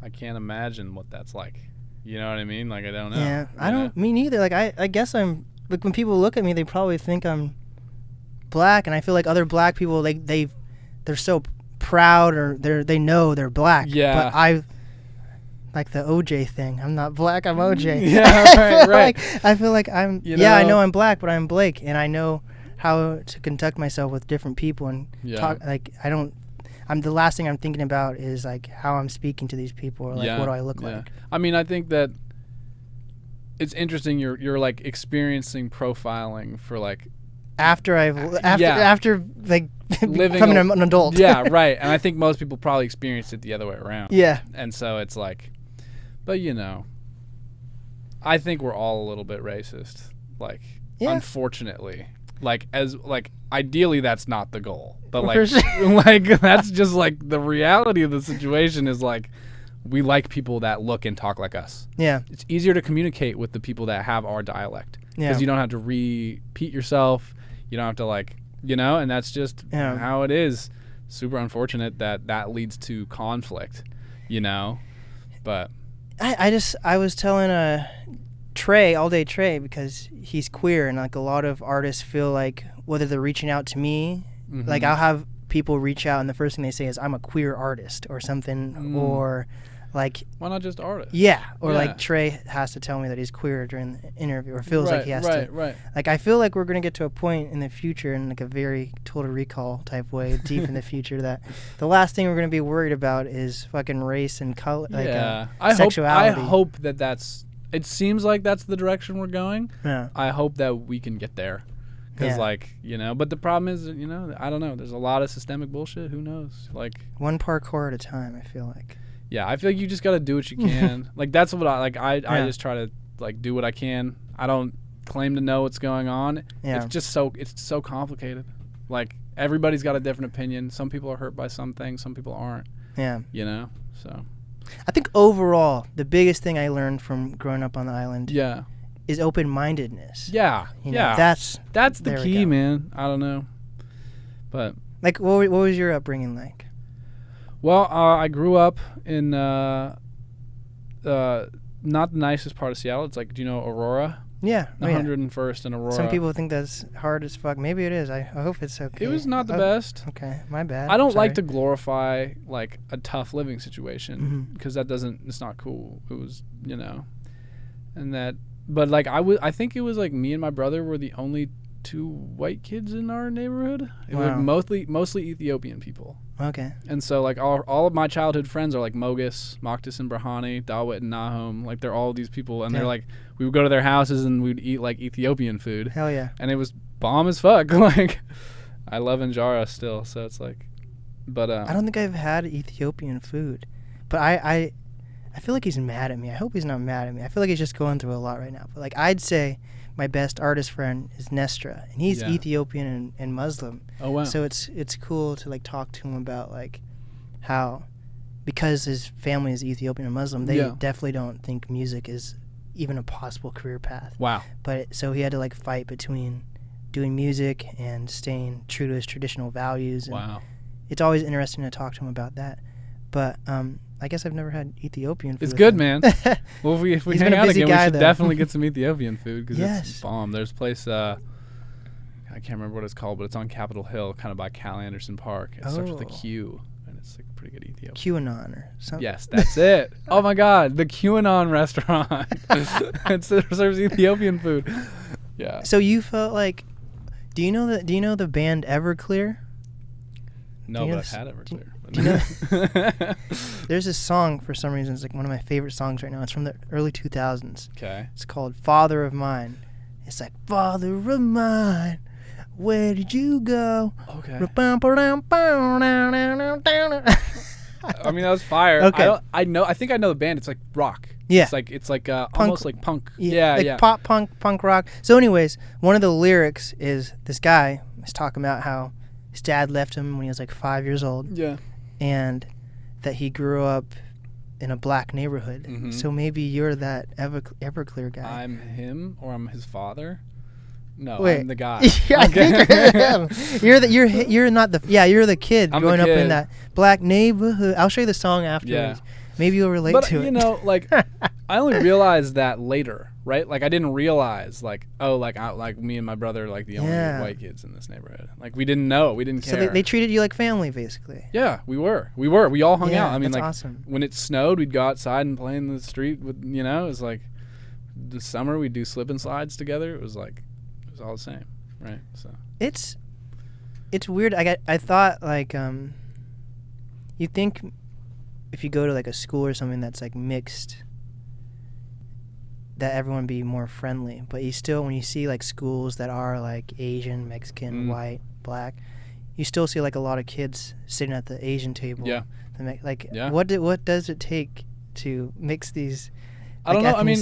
I can't imagine what that's like. You know what I mean? Like I don't know. Yeah, I don't. Me neither. Like I guess I'm. Like when people look at me, they probably think I'm black, and I feel like other black people, like they're so proud, or they know they're black. Yeah. But like the OJ thing. I'm not black. I'm OJ. Yeah. Right. I feel like I'm. I know I'm black, but I'm Blake, and I know how to conduct myself with different people and talk. Like I'm the last thing I'm thinking about is like how I'm speaking to these people, or like what do I look like. I mean, I think that it's interesting. You're like experiencing profiling for like after like becoming an adult. Yeah, right. And I think most people probably experience it the other way around. Yeah. And so it's like, but you know, I think we're all a little bit racist. Like, unfortunately. Like ideally that's not the goal, but like like that's just like the reality of the situation is like we like people that look and talk like us. Yeah, it's easier to communicate with the people that have our dialect because you don't have to repeat yourself. You don't have to like and that's just how it is. Super unfortunate that leads to conflict, But I was telling Trey, all day Trey, because he's queer, and like a lot of artists feel like whether they're reaching out to me, like I'll have people reach out and the first thing they say is I'm a queer artist or something, or like why not just artist? Like Trey has to tell me that he's queer during the interview, or feels like he has to. Right. Like I feel like we're gonna get to a point in the future, in like a very Total Recall type way, deep in the future, that the last thing we're gonna be worried about is fucking race and color, like sexuality. I hope that's. It seems like that's the direction we're going. Yeah. I hope that we can get there. Because, but the problem is, I don't know. There's a lot of systemic bullshit. Who knows? Like one parkour at a time, I feel like. Yeah, I feel like you just got to do what you can. Like, that's what I just try to, like, do what I can. I don't claim to know what's going on. Yeah. It's just it's so complicated. Like, everybody's got a different opinion. Some people are hurt by some things. Some people aren't. Yeah. So. I think overall, the biggest thing I learned from growing up on the island is open-mindedness. Yeah. That's the key, man. I don't know. But like, what was your upbringing like? Well, I grew up in not the nicest part of Seattle. It's like, do you know Aurora? Yeah. 101st and Aurora. Some people think that's hard as fuck. Maybe it is. I hope it's okay. It was not the best. Okay, my bad. I don't like to glorify like a tough living situation because it's not cool. It was, and that, but like I think it was like me and my brother were the only two white kids in our neighborhood. It was mostly Ethiopian people. Okay. And so like all of my childhood friends are like Mogus, Moktis and Brahani, Dawit and Nahum. Like they're all these people, and they're like, we would go to their houses and we'd eat like Ethiopian food. Hell yeah. And it was bomb as fuck. Like I love injera still, so it's like, but I don't think I've had Ethiopian food, but I feel like he's mad at me. I hope he's not mad at me. I feel like he's just going through a lot right now. But like I'd say my best artist friend is Nestra, and he's Ethiopian and Muslim. Oh wow! So it's cool to like talk to him about like how, because his family is Ethiopian and Muslim, they definitely don't think music is even a possible career path. Wow! But so he had to like fight between doing music and staying true to his traditional values. And wow! It's always interesting to talk to him about that. But I guess I've never had Ethiopian food. It's good, man. Well, if we hang out again, we should definitely get some Ethiopian food because it's bomb. There's a place, I can't remember what it's called, but it's on Capitol Hill, kind of by Cal Anderson Park. It starts with a Q, and it's like pretty good Ethiopian. QAnon or something. Yes, that's it. Oh my God, the QAnon restaurant. It serves Ethiopian food. Yeah. So you felt like, do you know the band Everclear? No, but I've had Everclear. Do you know? There's this song, for some reason, it's like one of my favorite songs right now. It's from the early 2000s. Okay. It's called Father of Mine. It's like, Father of Mine, Where did you go? Okay. Okay. I mean, that was fire. Okay. I think I know the band. It's like rock. Yeah. It's like almost like punk. Yeah, Yeah. pop punk rock. So anyways, one of the lyrics is this guy is talking about how his dad left him when he was like 5 years old. Yeah. And that he grew up in a black neighborhood. Mhm. So maybe you're that Everclear guy. I'm him, or I'm his father. No, Wait. I'm the guy. Yeah, I think you're him. You're not the you're the kid I'm growing the up in kid. that black neighborhood. I'll show you the song afterwards. Maybe you'll relate But to it. you know, like I only realized that later, right? Like I didn't realize, like, oh, like me and my brother, are, like the only white kids in this neighborhood. Like we didn't know, we didn't care. So they treated you like family, basically. Yeah, we were. We all hung out. I mean, that's like awesome. when it snowed, we'd go outside and play in the street with, it was like the summer we'd do slip and slides together. It was all the same, right? So It's weird. I thought like you think if you go to like a school or something that's like mixed, that everyone would be more friendly. But you still, when you see like schools that are like Asian, Mexican, white, black, you still see like a lot of kids sitting at the Asian table. Yeah. What does it take to mix these? I don't know. I mean,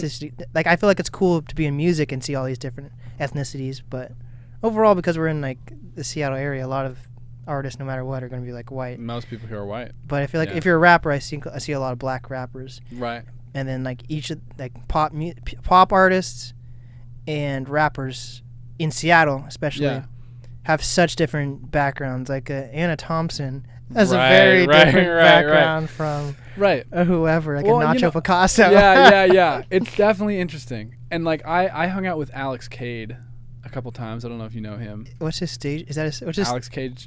like I feel like it's cool to be in music and see all these different ethnicities, but overall, because we're in like the Seattle area, a lot of artists, no matter what, are going to be like white. most people here are white. But I feel like if you're a rapper, I see a lot of black rappers. Right. And then like each of like pop artists and rappers in Seattle, especially, have such different backgrounds. Like Anna Thompson has a very different background from whoever, like a Nacho Picasso. Yeah. It's definitely interesting. And like I hung out with Alex Cade a couple times. I don't know if you know him. What's his stage? Is that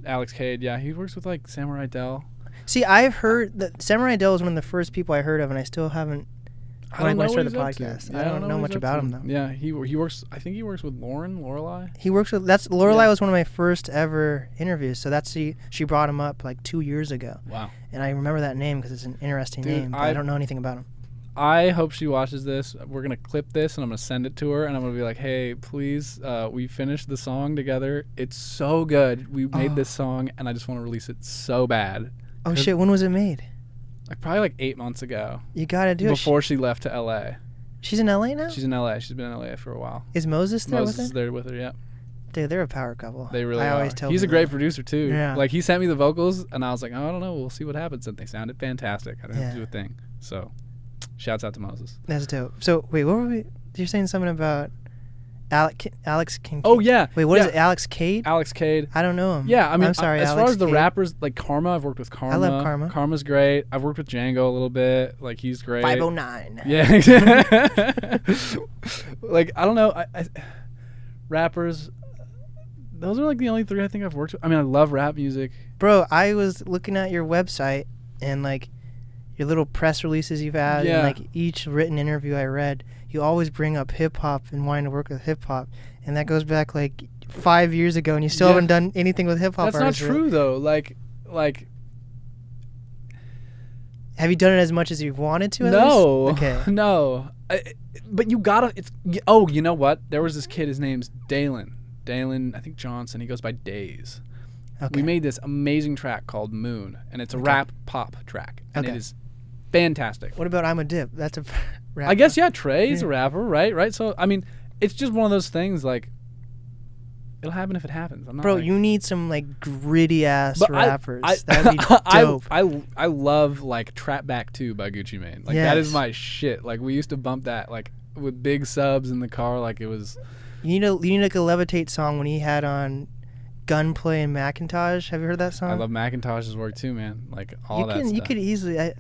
Alex Cade? Yeah, he works with like Samurai Dell. See, I've heard that Samurai Dell is one of the first people I heard of, and I still haven't. When I started the podcast, I don't know much about him though. Yeah, he works. I think he works with Lorelai. He works with Lorelai was one of my first ever interviews. So she brought him up like 2 years ago. Wow. And I remember that name because it's an interesting name. But I don't know anything about him. I hope she watches this. We're gonna clip this and I'm gonna send it to her and I'm gonna be like, hey, please, we finished the song together. It's so good. We made this song and I just want to release it so bad. Oh shit! When was it made? Like probably like 8 months ago. You gotta do it before she left to LA. She's in LA now? She's in LA. She's been in LA for a while. Is Moses there with her? Moses is there with her, yeah. Dude, they're a power couple. They really I are. always tell He's a people great that. producer too. Yeah. Like he sent me the vocals and I was like, oh, I don't know, we'll see what happens. And they sounded fantastic. I didn't have to do a thing. So shouts out to Moses. That's dope. So wait, what were we? You're saying something about Alex Kincaid? Oh yeah. Wait, what is it? Alex Cade? Alex Cade. I don't know him. Yeah, I mean, I'm sorry. as Alex far as the Cade. rappers, like Karma, I've worked with Karma. I love Karma. Karma's great. I've worked with Django a little bit. Like he's great. 509. Yeah. Like I don't know. I rappers. Those are like the only three I think I've worked with. I mean, I love rap music. Bro, I was looking at your website and like your little press releases you've had and like each written interview I read, you always bring up hip hop and wanting to work with hip hop, and that goes back like 5 years ago, and you still haven't done anything with hip hop. That's not true though. Like, have you done it as much as you've wanted to? No. Okay. No. But you gotta. Oh, you know what? There was this kid. His name's Dalen. I think Johnson. He goes by Days. Okay. We made this amazing track called Moon, and it's a rap pop track, and it is fantastic. What about I'm a Dip? That's a rapper. I guess Trey's a rapper, right? So I mean, it's just one of those things. Like, it'll happen if it happens. I'm not. Bro, you need some like gritty ass rappers. That'd be dope. I love like Trap Back 2 by Gucci Mane. Like that is my shit. Like we used to bump that like with big subs in the car. Like it was. You need like a Levitate song when he had on Gunplay and Macintosh. Have you heard that song? I love Macintosh's work too, man. Like all that stuff. You could easily.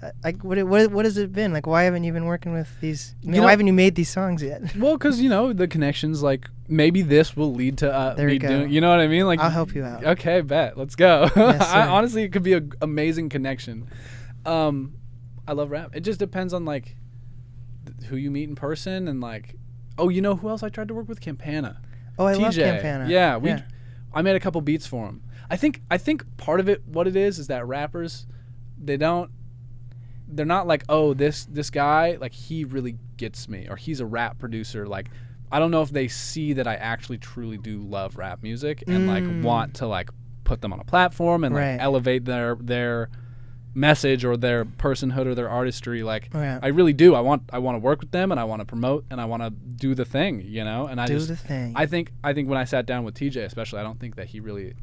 What has it been like? Why haven't you been working with these? Why haven't you made these songs yet? Well, because the connections. Like maybe this will lead to there me doing. You know what I mean? Like I'll help you out. Okay, bet. Let's go. Yes, honestly, it could be an amazing connection. I love rap. It just depends on like who you meet in person and like. Oh, you know who else I tried to work with? Campana. Oh, I TJ. love Campana. Yeah, I made a couple beats for him. I think part of it, what it is that rappers, they're not like, oh, this guy, like he really gets me, or he's a rap producer. Like I don't know if they see that I actually truly do love rap music and like want to like put them on a platform and like elevate their message or their personhood or their artistry. Like I really do. I want to work with them and I want to promote and I want to do the thing, you know? And I think when I sat down with TJ especially, I don't think that he really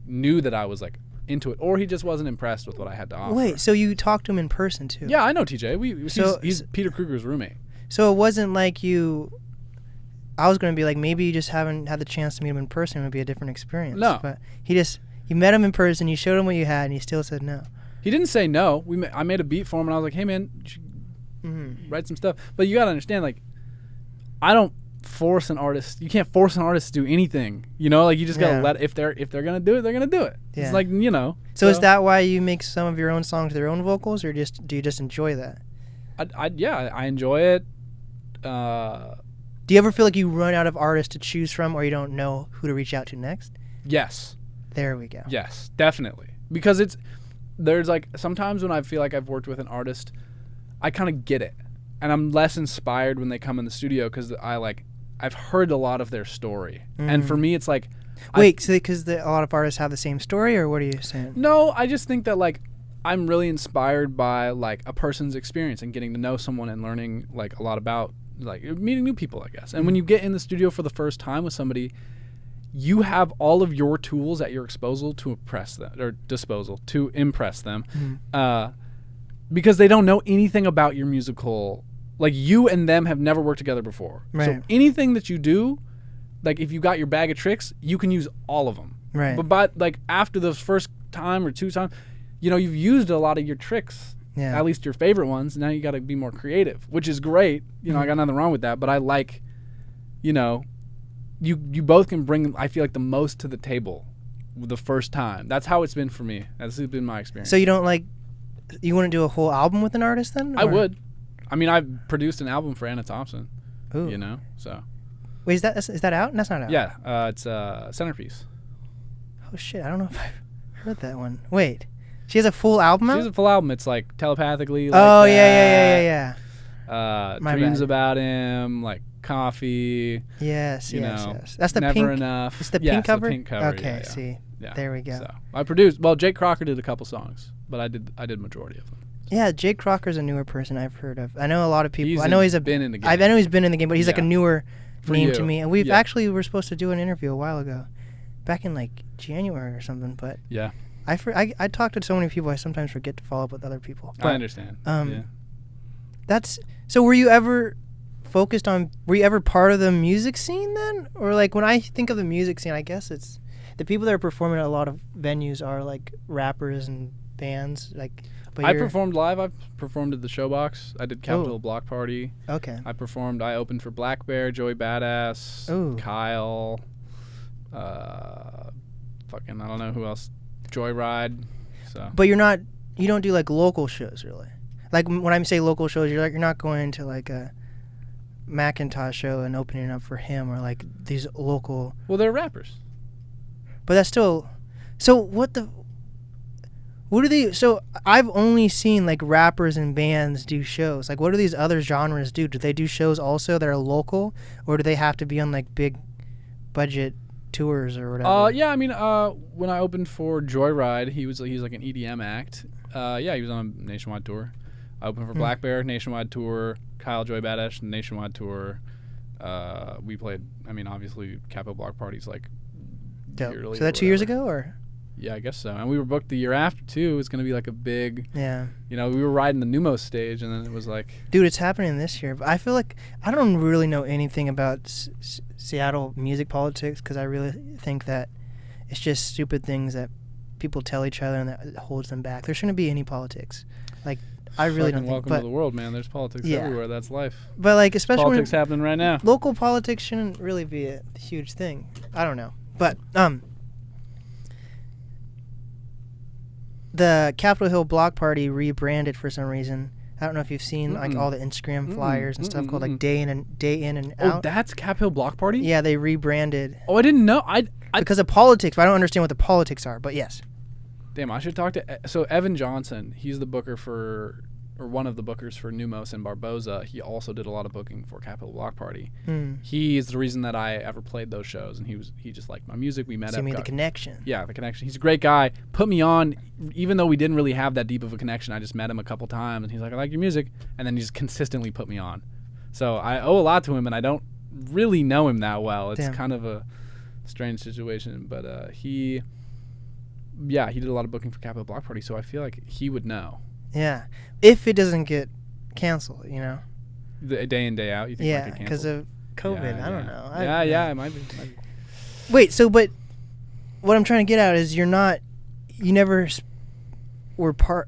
knew that I was like into it, or he just wasn't impressed with what I had to offer. Wait, so you talked to him in person too? Yeah, I know TJ. He's Peter Kruger's roommate. So it wasn't like I was going to be like, maybe you just haven't had the chance to meet him in person. It would be a different experience. No. But you met him in person, you showed him what you had, and he still said no. He didn't say no. I made a beat for him, and I was like, hey, man, you should write some stuff. But you got to understand, like, I don't force an artist. You can't force an artist to do anything. You know, like, you just got to let, if they're going to do it, they're going to do it. Yeah. It's like, you know. So is that why you make some of your own songs their own vocals, or do you just enjoy that? I enjoy it. Do you ever feel like you run out of artists to choose from, or you don't know who to reach out to next? Yes. There we go. Yes, definitely. Because there's like sometimes when I feel like I've worked with an artist, I kind of get it, and I'm less inspired when they come in the studio because I've heard a lot of their story, and for me it's like. Wait, so because a lot of artists have the same story, or what are you saying? No, I just think that like I'm really inspired by like a person's experience and getting to know someone and learning like a lot about like meeting new people, I guess. And when you get in the studio for the first time with somebody, you have all of your tools at your disposal to impress them, because they don't know anything about your musical. Like you and them have never worked together before, so anything that you do, like if you got your bag of tricks, you can use all of them. Right. But like after the first time or two times, you know, you've used a lot of your tricks. Yeah. At least your favorite ones. Now you got to be more creative, which is great. You know, I got nothing wrong with that. But I like, you know, you both can bring, I feel like, the most to the table the first time. That's how it's been for me. That's been my experience. So you wouldn't do a whole album with an artist then? I would. I mean, I produced an album for Anna Thompson. Ooh. You know, so. Wait, is that out? That's not out. Yeah, it's Centerpiece. Oh shit! I don't know if I've heard that one. Wait, she has a full album out? She has a full album. It's like telepathically. Like oh that. yeah. Dreams bad. About him, like Coffee. Yes. That's the Never pink. Enough. It's the pink cover. The pink cover. Okay. Yeah. See. Yeah. There we go. So I produced. Well, Jake Crocker did a couple songs, but I did majority of them. Yeah, Jake Crocker's a newer person I've heard of. I know a lot of people. I know he's been in the game. I know he's been in the game, but he's like a newer name to me. And we've were supposed to do an interview a while ago, back in like January or something. But yeah, I talked to so many people I sometimes forget to follow up with other people. But, I understand. So were you ever focused on? Were you ever part of the music scene then, or like when I think of the music scene, I guess it's the people that are performing at a lot of venues are like rappers and bands like. But I performed live. I performed at the Showbox. I did Capitol Block Party. Okay. I opened for Black Bear, Joey Badass, Kyle, fucking I don't know who else, Joyride. So. But you don't do like local shows really. Like when I say local shows, you're not going to like a Macintosh show and opening up for him or like these local. Well, they're rappers. But that's still. So what do they? So I've only seen like rappers and bands do shows. Like, what do these other genres do? Do they do shows also that are local, or do they have to be on like big budget tours or whatever? Yeah, I mean, when I opened for Joyride, he's like an EDM act. Yeah, he was on a nationwide tour. I opened for Black Bear, nationwide tour. Kyle, Joey Badass, nationwide tour. We played. I mean, obviously, Capitol Block Party's like. Dope. So that's 2 years ago, or? Yeah, I guess so. And we were booked the year after, too. It's going to be like a big... Yeah. You know, we were riding the Numos stage, and then it was like... Dude, it's happening this year. But I feel like I don't really know anything about Seattle music politics because I really think that it's just stupid things that people tell each other and that holds them back. There shouldn't be any politics. Like, I really don't think... Welcome to the world, man. There's politics everywhere. That's life. But, like, especially politics happening right now. Local politics shouldn't really be a huge thing. I don't know. But, the Capitol Hill Block Party rebranded for some reason. I don't know if you've seen like all the Instagram flyers and stuff called like Day In and Out. Oh, that's Capitol Hill Block Party? Yeah, they rebranded. Oh, I didn't know. I because of politics, but I don't understand what the politics are. But yes. Damn, I should talk to. So Evan Johnson, he's the booker for or one of the bookers for Numos and Barboza. He also did a lot of booking for Capitol Block Party. Mm. He is the reason that I ever played those shows, and he just liked my music. We met So up. you made the connection. Yeah, the connection. He's a great guy. Put me on, even though we didn't really have that deep of a connection. I just met him a couple times, and he's like, I like your music. And then he just consistently put me on. So I owe a lot to him, and I don't really know him that well. It's Damn. kind of a strange situation. But he did a lot of booking for Capitol Block Party, so I feel like he would know. Yeah. If it doesn't get canceled, you know? The day in, day out, you think it might Yeah, get because canceled? of COVID. I don't know. Yeah, it might be. Wait, so, but what I'm trying to get at is you never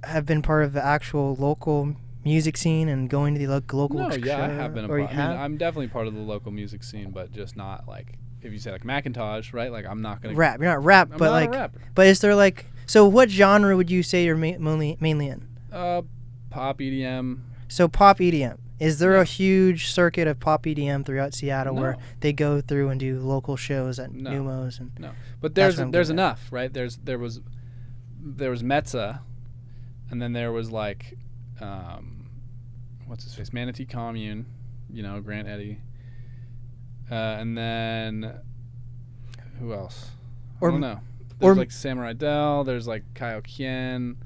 have been part of the actual local music scene and going to the local No, show? yeah, I have been a part. I mean, I'm definitely part of the local music scene, but just not like, if you say like Macintosh, right? Like I'm not gonna rap. You're not rap, I'm but not like, a rapper. but is there like, so what genre would you say you're mainly in? Pop, EDM. So pop EDM. Is there a huge circuit of pop EDM throughout Seattle where they go through and do local shows at Numos and? No, but there's enough, right? There was Metza, and then there was like, what's his face, Manatee Commune, Grant Eddy, and then who else? I don't know. There's like Samurai Dell. There's like Kyle Kien.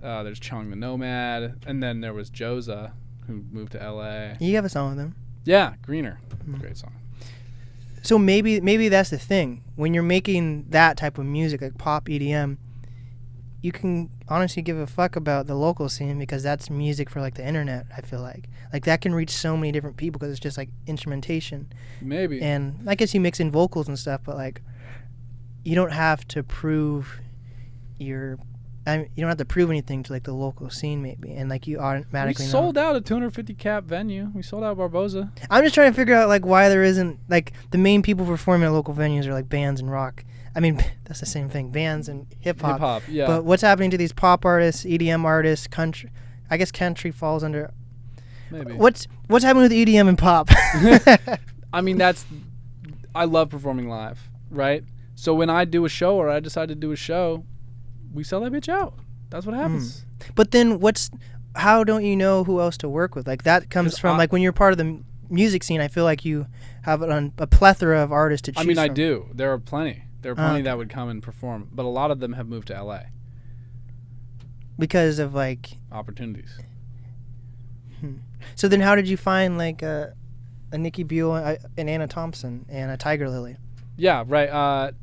There's Chong the Nomad, and then there was Joza, who moved to LA. You have a song with him. Yeah, Greener. Great song. So maybe that's the thing. When you're making that type of music, like pop EDM, you can honestly give a fuck about the local scene because that's music for like the internet, I feel like. Like that can reach so many different people because it's just like instrumentation. Maybe. And I guess you mix in vocals and stuff, but like you don't have to prove you don't have to prove anything to like the local scene maybe, and like you automatically we sold out a 250 cap venue. We sold out Barboza. I'm just trying to figure out like why there isn't like the main people performing at local venues are like bands and rock. I mean that's the same thing, bands and hip hop. Hip hop, yeah. But what's happening to these pop artists, EDM artists, country? I guess country falls under. Maybe. What's happening with EDM and pop? I mean I love performing live, right? So when I do a show or I decide to do a show, we sell that bitch out. That's what happens. But then how don't you know who else to work with? Like that comes from like when you're part of the music scene, I feel like you have a plethora of artists to choose from. I do. There are plenty. That would come and perform, but a lot of them have moved to LA. Because of like opportunities. So then how did you find like a Nicky Buell and Anna Thompson and a Tigerlily? Yeah, right.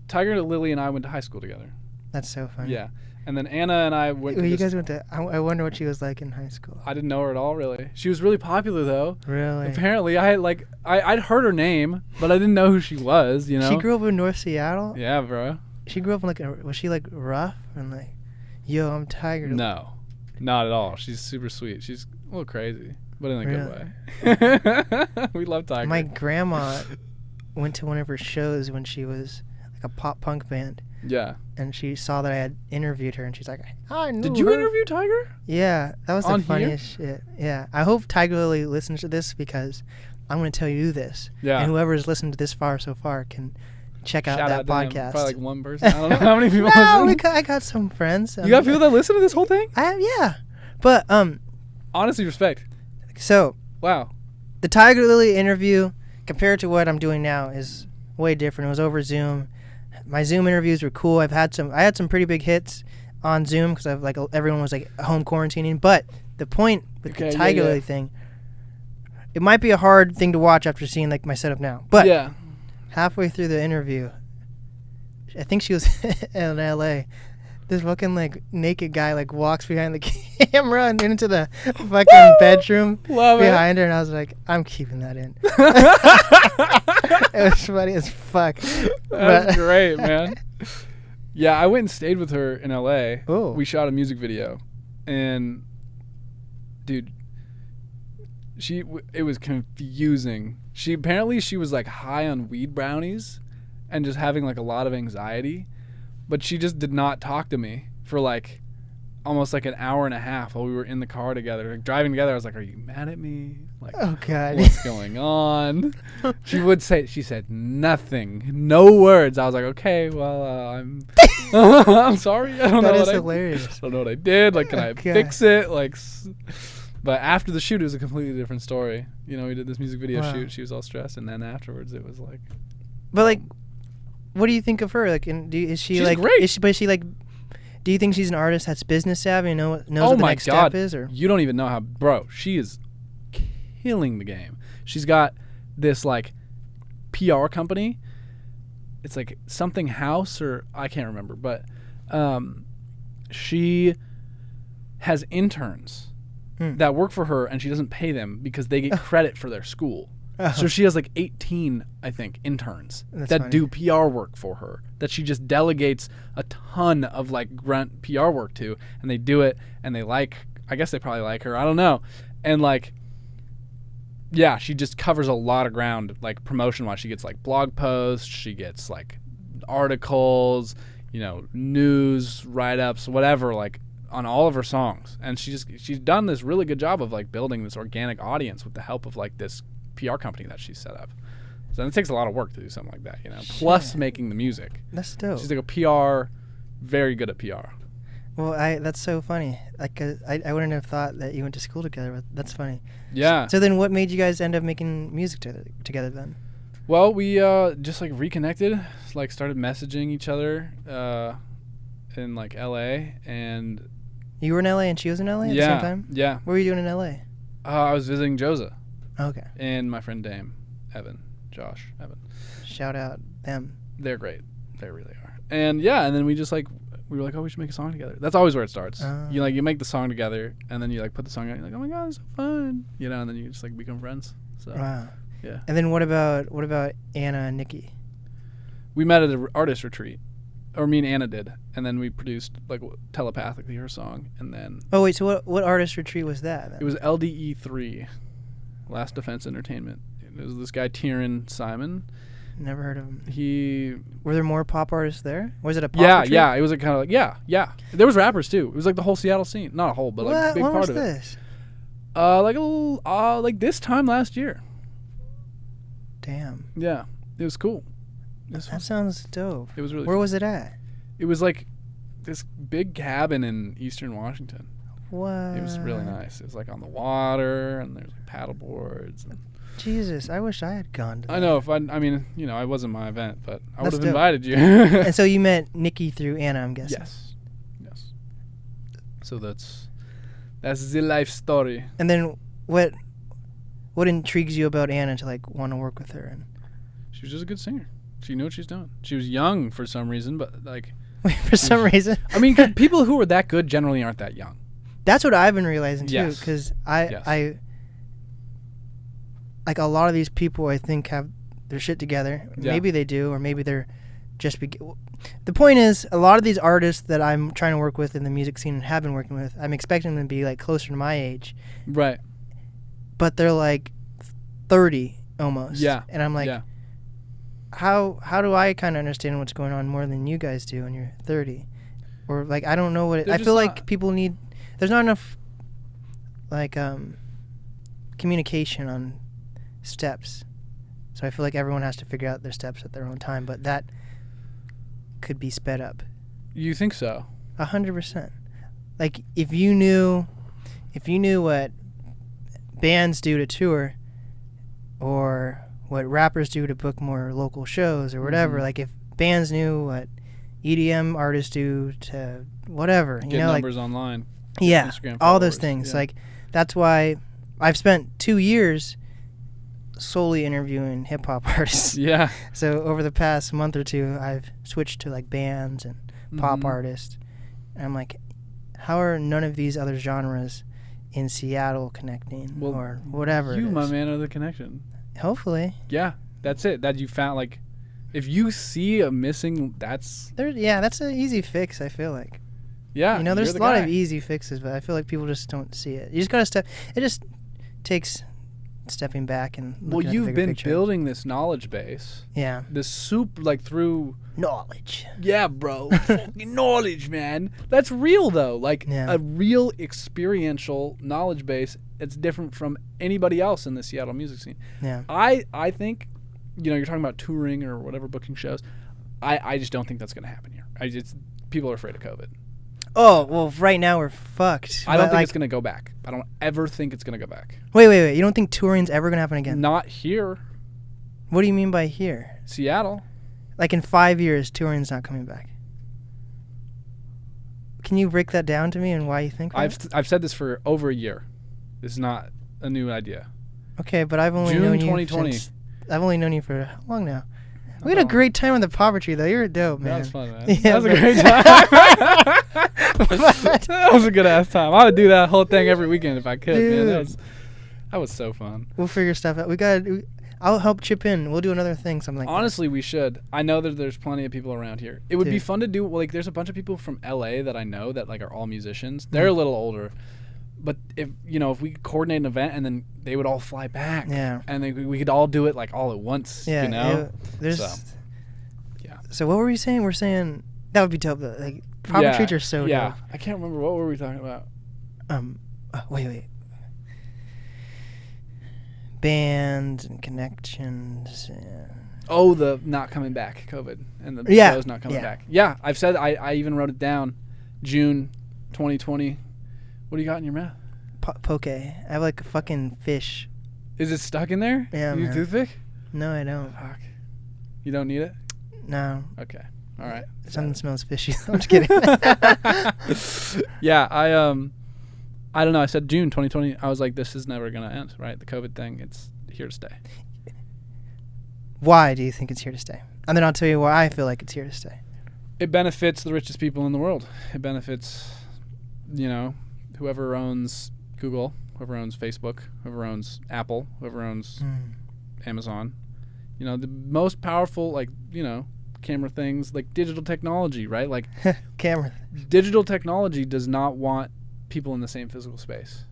Tigerlily and I went to high school together. That's so funny. Yeah. And then Anna and I went to you guys went to... I wonder what she was like in high school. I didn't know her at all, really. She was really popular, though. Really? Apparently. I'd heard her name, but I didn't know who she was, She grew up in North Seattle? Yeah, bro. She grew up in was she like rough? And like, yo, I'm Tiger. No. Not at all. She's super sweet. She's a little crazy, but in a good way. We love Tiger. My grandma went to one of her shows when she was like a pop punk band. Yeah. And she saw that I had interviewed her, and she's like, I knew Did you her. interview Tiger? Yeah, that was the funniest shit. Yeah, I hope Tigerlily listens to this because I'm going to tell you this. Yeah. And whoever has listened to this far so far can check out that podcast. Probably like one person. I don't know how many people listen. I got some friends. You got people that listen to this whole thing? Yeah. But, honestly, respect. So. Wow. The Tigerlily interview, compared to what I'm doing now, is way different. It was over Zoom. My Zoom interviews were cool. I had some pretty big hits on Zoom because everyone was like home quarantining. But the point with the Tigerlily thing, it might be a hard thing to watch after seeing like my setup now. But halfway through the interview, I think she was in LA. This fucking like naked guy like walks behind the camera and into the fucking bedroom behind her, and I was like, I'm keeping that in. It was funny as fuck. That's great, man. Yeah, I went and stayed with her in LA. Oh. We shot a music video, and dude, it was confusing. She was like high on weed brownies, and just having like a lot of anxiety. But she just did not talk to me for like almost like an hour and a half while we were in the car together, like driving together. I was like, "Are you mad at me? Like, Oh God. what's going on?" She said nothing, no words. I was like, "Okay, well, I'm I'm sorry. I don't know That is what hilarious. I don't know what I did. Like, can I Okay. fix it? Like." But after the shoot, it was a completely different story. You know, we did this music video Wow. shoot. She was all stressed, and then afterwards, it was like. But like, what do you think of her? Like, is she She's like? great. Is she like? Do you think she's an artist that's business savvy and knows Oh what the my next God. step is? Or You don't even know how, bro. She is killing the game. She's got this like PR company. It's like something house, or I can't remember, but she has interns that work for her, and she doesn't pay them because they get credit for their school. So she has like 18, I think, interns that do PR work for her, that she just delegates a ton of like grunt PR work to, and they do it, and I guess they probably like her, I don't know. And like, yeah, she just covers a lot of ground, like promotion wise. She gets like blog posts, she gets like articles, you know, news write-ups, whatever, like on all of her songs. And she's done this really good job of like building this organic audience with the help of like this PR company that she's set up. So it takes a lot of work to do something like that, you know, plus making the music. That's dope. She's like a PR, very good at PR. Well, that's so funny. Like, I wouldn't have thought that you went to school together, but that's funny. Yeah. So then what made you guys end up making music together then? Well, we just like reconnected, like started messaging each other in like LA, and You were in LA and she was in LA at the same time? Yeah. What were you doing in LA? I was visiting Josa. Okay. And my friend Evan. Shout out them. They're great. They really are. And yeah, and then we just like, we were like, oh, we should make a song together. That's always where it starts. You like, you make the song together, and then you like put the song out, and you're like, oh my God, it's so fun. You know, and then you just like become friends. So Wow. yeah. And then what about Anna and Nicky? We met at an artist retreat. Or me and Anna did. And then we produced like telepathically her song, and then Oh wait, so what artist retreat was that then? it was LDE3, Last Defense Entertainment. It was this guy Tieran Simon. Never heard of him. He Were there more pop artists there? Was it a pop retreat? yeah. It was kind of like yeah. There was rappers too. It was like the whole Seattle scene, not a whole, but like a big when part was of this? it. Like a little, like this time last year. Damn. Yeah, it was cool. That sounds dope. It was really. Where cool. was it at? It was like this big cabin in Eastern Washington. What? It was really nice. It was like on the water, and there's like paddle boards. And Jesus, I wish I had gone to that. I know. I mean, you know, it wasn't my event, but I would That's have dope. invited you. And so you met Nicky through Anna, I'm guessing. Yes. So that's the life story. And then what intrigues you about Anna to like want to work with her? And She was just a good singer. She knew what she was doing. She was young for some reason, but like. for some reason. I mean, 'cause people who are that good generally aren't that young. That's what I've been realizing too, Yes. because I like a lot of these people I think have their shit together. Yeah. Maybe they do, or maybe they're just. The point is, a lot of these artists that I'm trying to work with in the music scene and have been working with, I'm expecting them to be like closer to my age, Right. but they're like 30 almost. Yeah. And I'm like, yeah. how do I kind of understand what's going on more than you guys do when you're 30? Or like I don't know what They're I just feel like not- people need. There's not enough like communication on steps, so I feel like everyone has to figure out their steps at their own time. But that could be sped up. You think so? 100%. Like if you knew what bands do to tour, or what rappers do to book more local shows or whatever. Like if bands knew what EDM artists do to whatever, Get you know, numbers online. yeah, Instagram all those followers, things. yeah. Like that's why I've spent 2 years solely interviewing hip hop artists. Yeah. So over the past month or two, I've switched to like bands and pop artists. And I'm like, how are none of these other genres in Seattle connecting or whatever? You, it my is? man, are the connection. Hopefully. Yeah, that's it. That you found, like, if you see a missing, that's That's an easy fix, I feel like. yeah. You know, there's you're a the lot guy. of easy fixes, but I feel like people just don't see it. You just gotta step. It just takes stepping back and well, looking at the you've bigger been picture. building this knowledge base. Yeah. This soup, like, through Knowledge. yeah, bro. Fucking knowledge, man. That's real though. Like Yeah. a real experiential knowledge base. It's different from anybody else in the Seattle music scene. Yeah. I think, you're talking about touring or whatever, booking shows. I just don't think that's going to happen here. People are afraid of COVID. Oh, well, right now we're fucked. I don't But, think it's going to go back. I don't ever think it's going to go back. Wait. You don't think touring's ever going to happen again? Not here, What do you mean by here? Seattle. Like in 5 years, touring's not coming back. Can you break that down to me and why you think that? I've said this for over a year. This is not a new idea. Okay, but I've only June known 2020. you I've only known you for how long now? We had a great time on the poverty, though. You're dope, man. That was fun, man. Yeah, that was a great time. That was a good ass time. I would do that whole thing every weekend if I could, man. That was so fun. We'll figure stuff out. I'll help chip in. We'll do another thing, something like Honestly, we should. I know that there's plenty of people around here. It would be Dude. fun to do. Well, like, there's a bunch of people from LA that I know that like are all musicians. They're a little older, but if we could coordinate an event and then they would all fly back, Yeah. and then we could all do it like all at once. Yeah. You know. There's. So, yeah. So what were we saying? We're saying that would be dope. Though. Like proper treats are so yeah. dope. I can't remember what were we talking about. Wait. Bands and connections. Oh, the not coming back, COVID, and the Yeah. shows not coming Yeah. back. Yeah, I've said. I even wrote it down. June 2020. What do you got in your mouth? Poke. I have like a fucking fish. Is it stuck in there? Yeah, You man. toothpick? No, I don't. Fuck. You don't need it? No. Okay. All right. Something smells fishy. I'm just kidding. Yeah, I don't know. I said June 2020. I was like, this is never gonna end, right? The COVID thing, it's here to stay. Why do you think it's here to stay? And then I'll tell you why I feel like it's here to stay. It benefits the richest people in the world. It benefits, whoever owns Google, whoever owns Facebook, whoever owns Apple, whoever owns Amazon. The most powerful, camera things, like digital technology, right? Like Camera. digital technology does not want people in the same physical space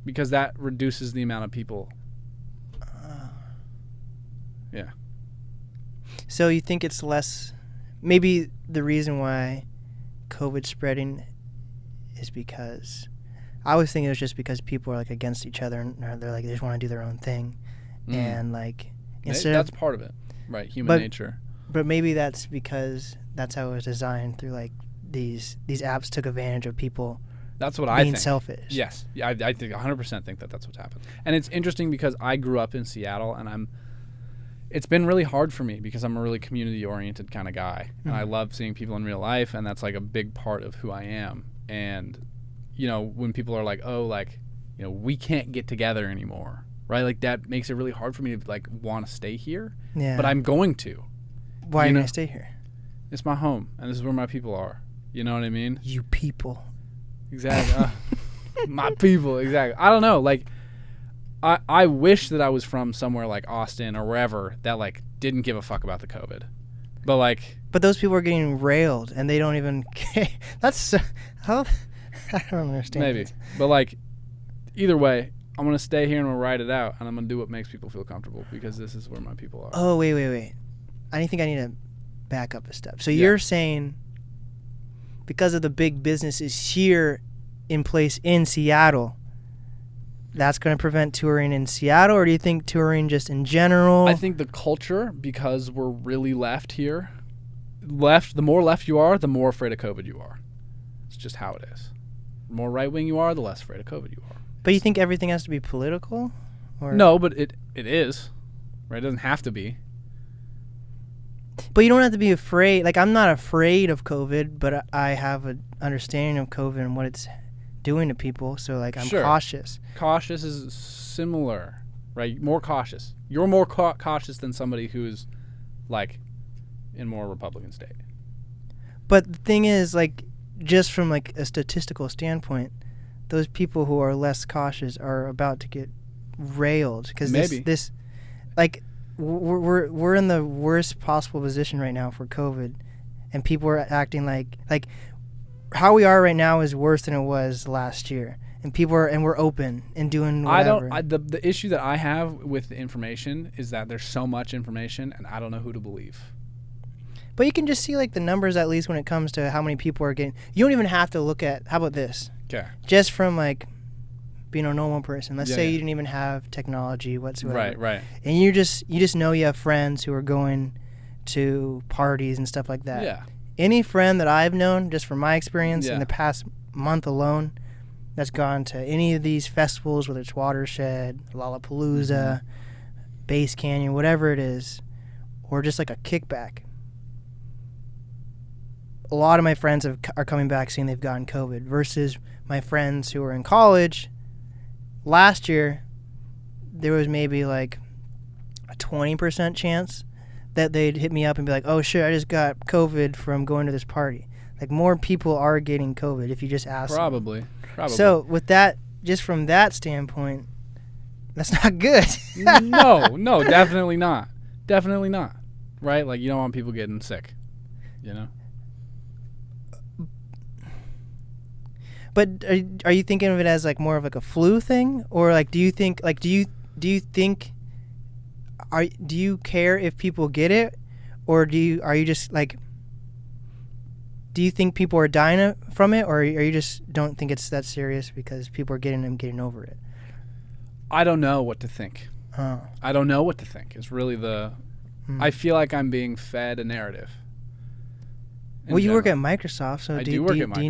because that reduces the amount of people. Yeah. So you think it's less... Maybe the reason why COVID's spreading is because... I always think it was just because people are like against each other and they're like, they just want to do their own thing. And like... That's part of it, right? Human nature. But maybe that's because that's how it was designed through like these apps took advantage of people That's what I being think. selfish. Yes. Yeah, I think 100% think that that's what's happened. And it's interesting because I grew up in Seattle and it's been really hard for me because I'm a really community-oriented kind of guy. And I love seeing people in real life, and that's like a big part of who I am. And, when people are like, oh, like, we can't get together anymore, right? Like that makes it really hard for me to like want to stay here. Yeah. But I'm going to. Why are you going to stay here? It's my home, and this is where my people are. You know what I mean? You people. Exactly. My people, exactly. I don't know. Like, I wish that I was from somewhere like Austin or wherever that like didn't give a fuck about the COVID. But like, but those people are getting railed and they don't even care. That's so, how I don't understand. maybe. This. But like, either way, I'm gonna stay here and I'm gonna ride it out, and I'm gonna do what makes people feel comfortable because this is where my people are. Oh wait. I think I need to back up a step. So you're saying because of the big businesses here in place in Seattle, that's going to prevent touring in Seattle, or do you think touring just in general? I think the culture, because we're really left here, the more left you are, the more afraid of COVID you are. It's just how it is. The more right wing you are, the less afraid of COVID you are. But you think everything has to be political? Or? No, but it is. Right? It doesn't have to be. But you don't have to be afraid. Like, I'm not afraid of COVID, but I have an understanding of COVID and what it's doing to people. So, like, I'm cautious. Cautious is similar, right? More cautious. You're more cautious than somebody who's, like, in more Republican state. But the thing is, like, just from, like, a statistical standpoint, those people who are less cautious are about to get railed. Because this, like... We're in the worst possible position right now for COVID, and people are acting like how we are right now is worse than it was last year, and we're open and doing whatever. The issue that I have with the information is that there's so much information and I don't know who to believe. But you can just see like the numbers at least when it comes to how many people are getting. You don't even have to look at. How about this? Okay. Just from like being a normal person. Let's say you didn't even have technology whatsoever. Right. And you just know you have friends who are going to parties and stuff like that. Yeah. Any friend that I've known, just from my experience in the past month alone, that's gone to any of these festivals, whether it's Watershed, Lollapalooza, Bass Canyon, whatever it is, or just like a kickback. A lot of my friends are coming back saying they've gotten COVID versus my friends who are in college. Last year, there was maybe like a 20% chance that they'd hit me up and be like, oh, shit, I just got COVID from going to this party. Like, more people are getting COVID if you just ask Probably. So, with that, just from that standpoint, that's not good. No, definitely not. Definitely not. Right? Like, you don't want people getting sick, you know? But are you thinking of it as like more of like a flu thing, or like do you think do you care if people get it, or do you think people are dying from it, or you just don't think it's that serious because people are getting over it? I don't know what to think. Oh. I don't know what to think. It's really I feel like I'm being fed a narrative. Well, you work at Microsoft, so do you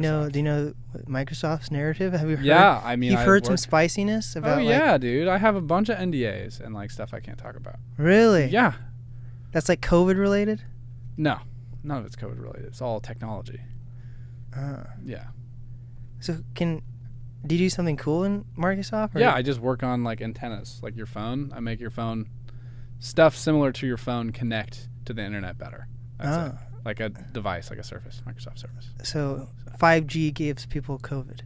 know Microsoft's narrative? Have you heard? Yeah, I mean, you've heard some spiciness about. Oh yeah, dude, I have a bunch of NDAs and like stuff I can't talk about. Really? Yeah. That's like COVID related? No, none of it's COVID related. It's all technology. Yeah. So do you do something cool in Microsoft? Yeah, I just work on like antennas, like your phone. I make your phone stuff similar to your phone connect to the internet better. That's it. Like a device, like a Surface, Microsoft Surface. So 5G gives people COVID.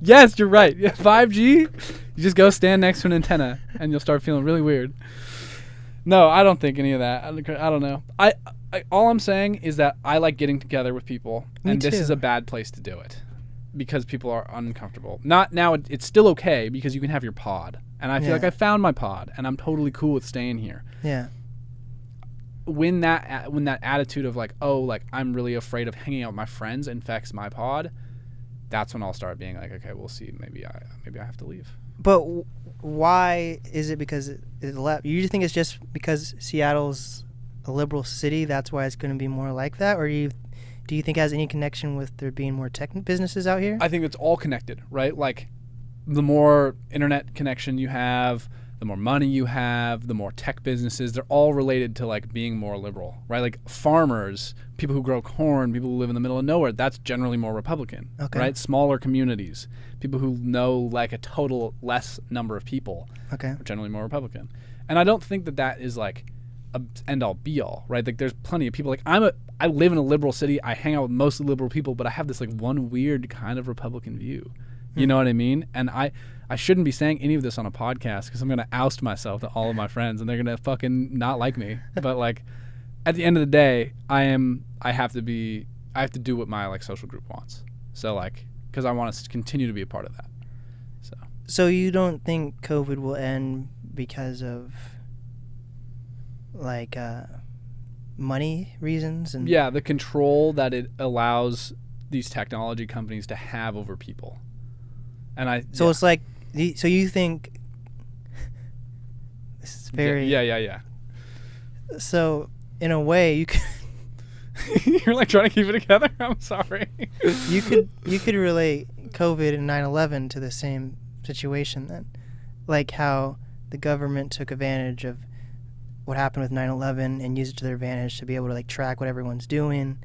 Yes, you're right. Yeah, 5G, you just go stand next to an antenna and you'll start feeling really weird. No, I don't think any of that. I don't know. I all I'm saying is that I like getting together with people, and this is a bad place to do it because people are uncomfortable. Not now. It's still okay because you can have your pod, and I feel like I found my pod, and I'm totally cool with staying here. Yeah. When that attitude of like, oh, like I'm really afraid of hanging out with my friends infects my pod, that's when I'll start being like, okay, we'll see. Maybe I have to leave. But why is it because you think it's just because Seattle's a liberal city, that's why it's going to be more like that, or do you think it has any connection with there being more tech businesses out here? I think it's all connected, right? Like the more internet connection you have, the more money you have, the more tech businesses, they're all related to like being more liberal, right? Like farmers, people who grow corn, people who live in the middle of nowhere, that's generally more Republican, right? Smaller communities, people who know like a total less number of people, are generally more Republican. And I don't think that is like a end all be all, right? Like there's plenty of people like I live in a liberal city, I hang out with mostly liberal people, but I have this like one weird kind of Republican view. You know what I mean? And I shouldn't be saying any of this on a podcast because I'm going to oust myself to all of my friends and they're going to fucking not like me. But like at the end of the day, I have to do what my like social group wants. So like, because I want to continue to be a part of that. So you don't think COVID will end because of like money reasons? And yeah, the control that it allows these technology companies to have over people. And it's like, so you think this is very yeah. So in a way, you could you're like trying to keep it together. I'm sorry. you could relate COVID and 9/11 to the same situation then, like how the government took advantage of what happened with 9/11 and used it to their advantage to be able to like track what everyone's doing,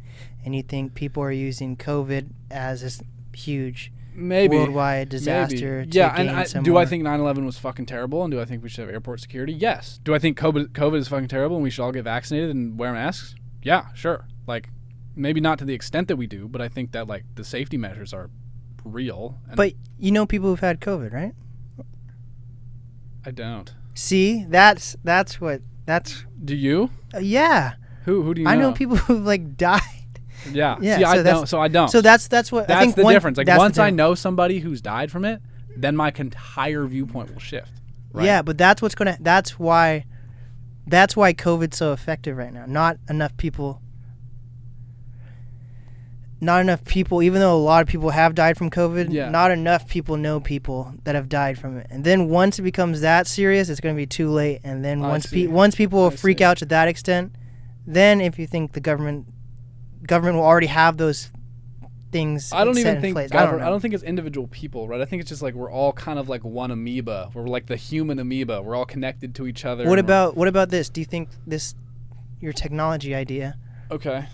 and you think people are using COVID as this huge worldwide disaster. Yeah, and do I think 9/11 was fucking terrible, and do I think we should have airport security? Yes. Do I think COVID is fucking terrible and we should all get vaccinated and wear masks? Yeah, sure. Like, maybe not to the extent that we do, but I think that like the safety measures are real. But you know people who've had COVID, right? I don't. See, that's. Do you? Yeah. Who do you know? I know people who've like died Yeah. Yeah, See, so I that's- don't. So I don't. So that's what I That's think. the difference. Like, that's the once I difference. know somebody who's died from it, then my entire viewpoint will shift. Right? Yeah, but that's why COVID's so effective right now. Not enough people, even though a lot of people have died from COVID, Yeah. not enough people know people that have died from it. And then once it becomes that serious, it's going to be too late. And then I once see. people I freak see. out to that extent, then if you think the government will already have those things I don't set even in think place. I know. don't think it's individual people, right? I think it's just like we're all kind of like one amoeba. We're like the human amoeba. We're all connected to each other. What and we're- about this? Do you think your technology idea, Okay.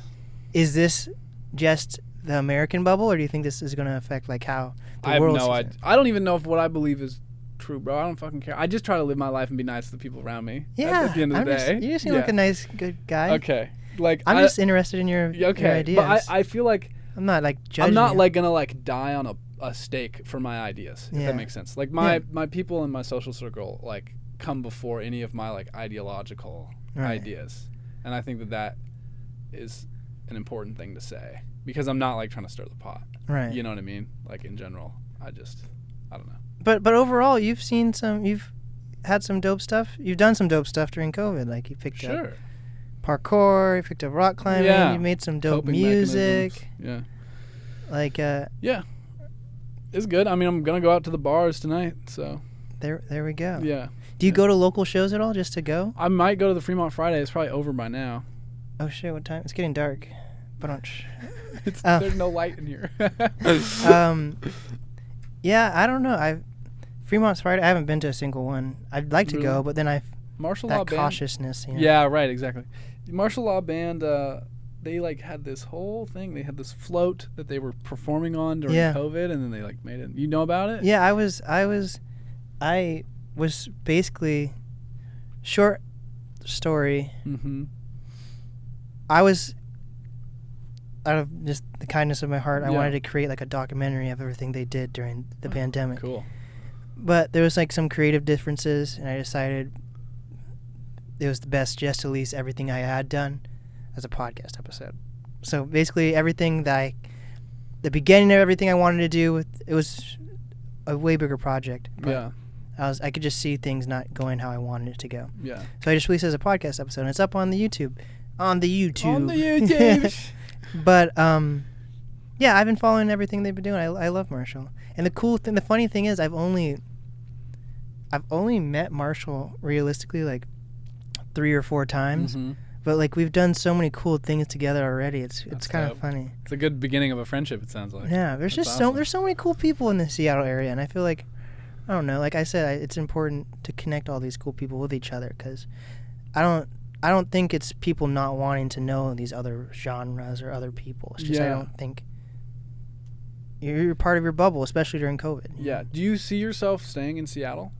is this just the American bubble, or do you think this is going to affect like how the I have world no sees idea. it? I don't even know if what I believe is true, bro. I don't fucking care. I just try to live my life and be nice to the people around me. Yeah, At the end of the day. you seem like a nice, good guy. Okay. Like I'm just interested in your ideas. But I feel like I'm not like judging I'm not you. like gonna like die on a stake for my ideas. If Yeah. that makes sense. Like my people in my social circle like come before any of my like ideological ideas, and I think that is an important thing to say because I'm not like trying to stir the pot. Right. You know what I mean? Like in general, I don't know. But overall, you've had some dope stuff. You've done some dope stuff during COVID. Like you picked up Sure. parkour, you picked up rock climbing, Yeah. you made some dope Coping music. mechanisms. Yeah. Like Yeah. It's good. I mean, I'm gonna go out to the bars tonight, so there we go. yeah. Do you go to local shows at all just to go? I might go to the Fremont Friday. It's probably over by now. Oh shit, what time? It's getting dark. But There's no light in here. yeah, I don't know. Fremont's Friday, I haven't been to a single one. I'd like to Really? go, but then Martial law that band. cautiousness, you know. Yeah, right, exactly. The martial law band, they like had this whole thing. They had this float that they were performing on during COVID, and then they like made it. You know about it? Yeah, I was basically, short story. Mm-hmm. I was, out of just the kindness of my heart, I Yeah. wanted to create like a documentary of everything they did during the pandemic. Cool. But there was like some creative differences, and I decided it was the best just to release everything I had done as a podcast episode. So basically everything that the beginning of everything I wanted to do, it was a way bigger project. But Yeah. I could just see things not going how I wanted it to go. Yeah. So I just released it as a podcast episode, and it's up on the YouTube. On the YouTube. On the YouTube. But yeah, I've been following everything they've been doing. I love Marshall. And the funny thing is, I've only met Marshall realistically like 3 or 4 times. Mm-hmm. But like we've done so many cool things together already. It's kind of dope. funny. It's a good beginning of a friendship. It sounds like. Yeah, there's That's just awesome. there's so many cool people in the Seattle area, and I feel like, I don't know, like I said, it's important to connect all these cool people with each other, because I don't think it's people not wanting to know these other genres or other people. It's just I don't think you're part of your bubble, especially during COVID. Yeah. Do you see yourself staying in Seattle?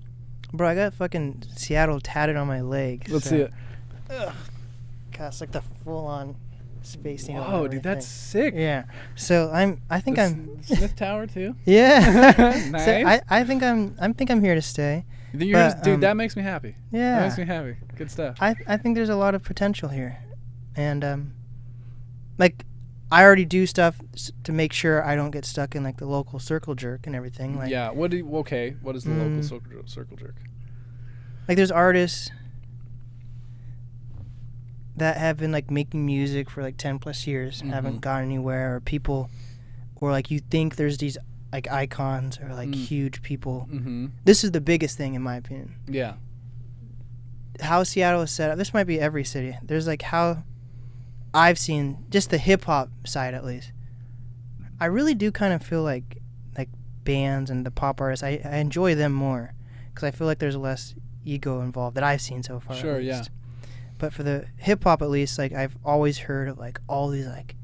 Bro, I got fucking Seattle tatted on my leg. Let's see it. Ugh. God, it's like the full-on spacing. on Whoa, dude, that's everything. sick. Yeah. So I think I'm. Smith Tower too. Yeah. Nice. So I think I'm here to stay. You think you're but, just, dude, that makes me happy. Yeah. That makes me happy. Good stuff. I think there's a lot of potential here, and like I already do stuff to make sure I don't get stuck in like the local circle jerk and everything. Like yeah. What is the local circle jerk? like there's artists that have been like making music for like 10 plus years and haven't gone anywhere, or people, or like you think there's these like icons or like huge people. Mm-hmm. This is the biggest thing in my opinion. Yeah. How Seattle is set up. This might be every city. There's like how I've seen just the hip hop side at least. I really do kind of feel like bands and the pop artists. I enjoy them more because I feel like there's less ego involved that I've seen so far. Sure. at Yeah. least. But for the hip hop at least, like I've always heard of like all these like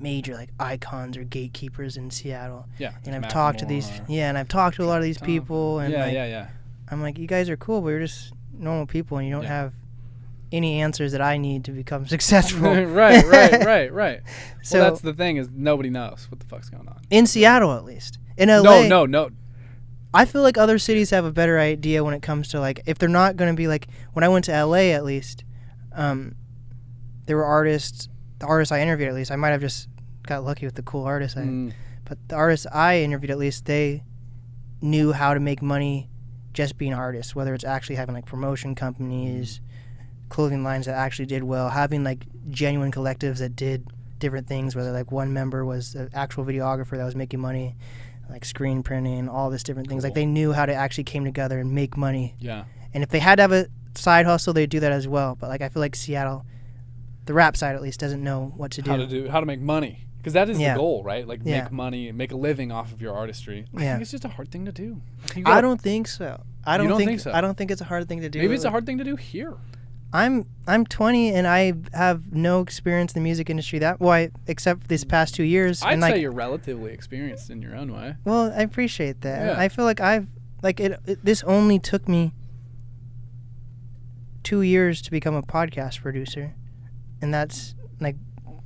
major like icons or gatekeepers in Seattle. Yeah. And I've talked to these and I've talked to a lot of these people and yeah. I'm like, you guys are cool, but you're just normal people and you don't have any answers that I need to become successful. right. So well, that's the thing is nobody knows what the fuck's going on. in Seattle at least. In LA, No. I feel like other cities have a better idea when it comes to like if they're not going to be like when I went to LA at least, there were artists. The artists I interviewed at least, I might have just got lucky with the cool artists. But the artists I interviewed, at least, they knew how to make money just being artists, whether it's actually having like promotion companies, clothing lines that actually did well, having like genuine collectives that did different things, whether like one member was an actual videographer that was making money, like screen printing, all this different things. Like they knew how to actually came together and make money. Yeah. And if they had to have a side hustle, they'd do that as well. But like I feel like Seattle, the rap side at least, doesn't know what to do. How to make money. Because that is Yeah. the goal, right? Like Yeah. make money, make a living off of your artistry. I Yeah. think it's just a hard thing to do. I don't think so. I You don't don't think think so? I don't think it's a hard thing to do. Maybe it's a hard thing to do here. I'm 20 and I have no experience in the music industry except this past 2 years. I'd and like, say you're relatively experienced in your own way. well, I appreciate that. Yeah. I feel like this only took me 2 years to become a podcast producer, and that's like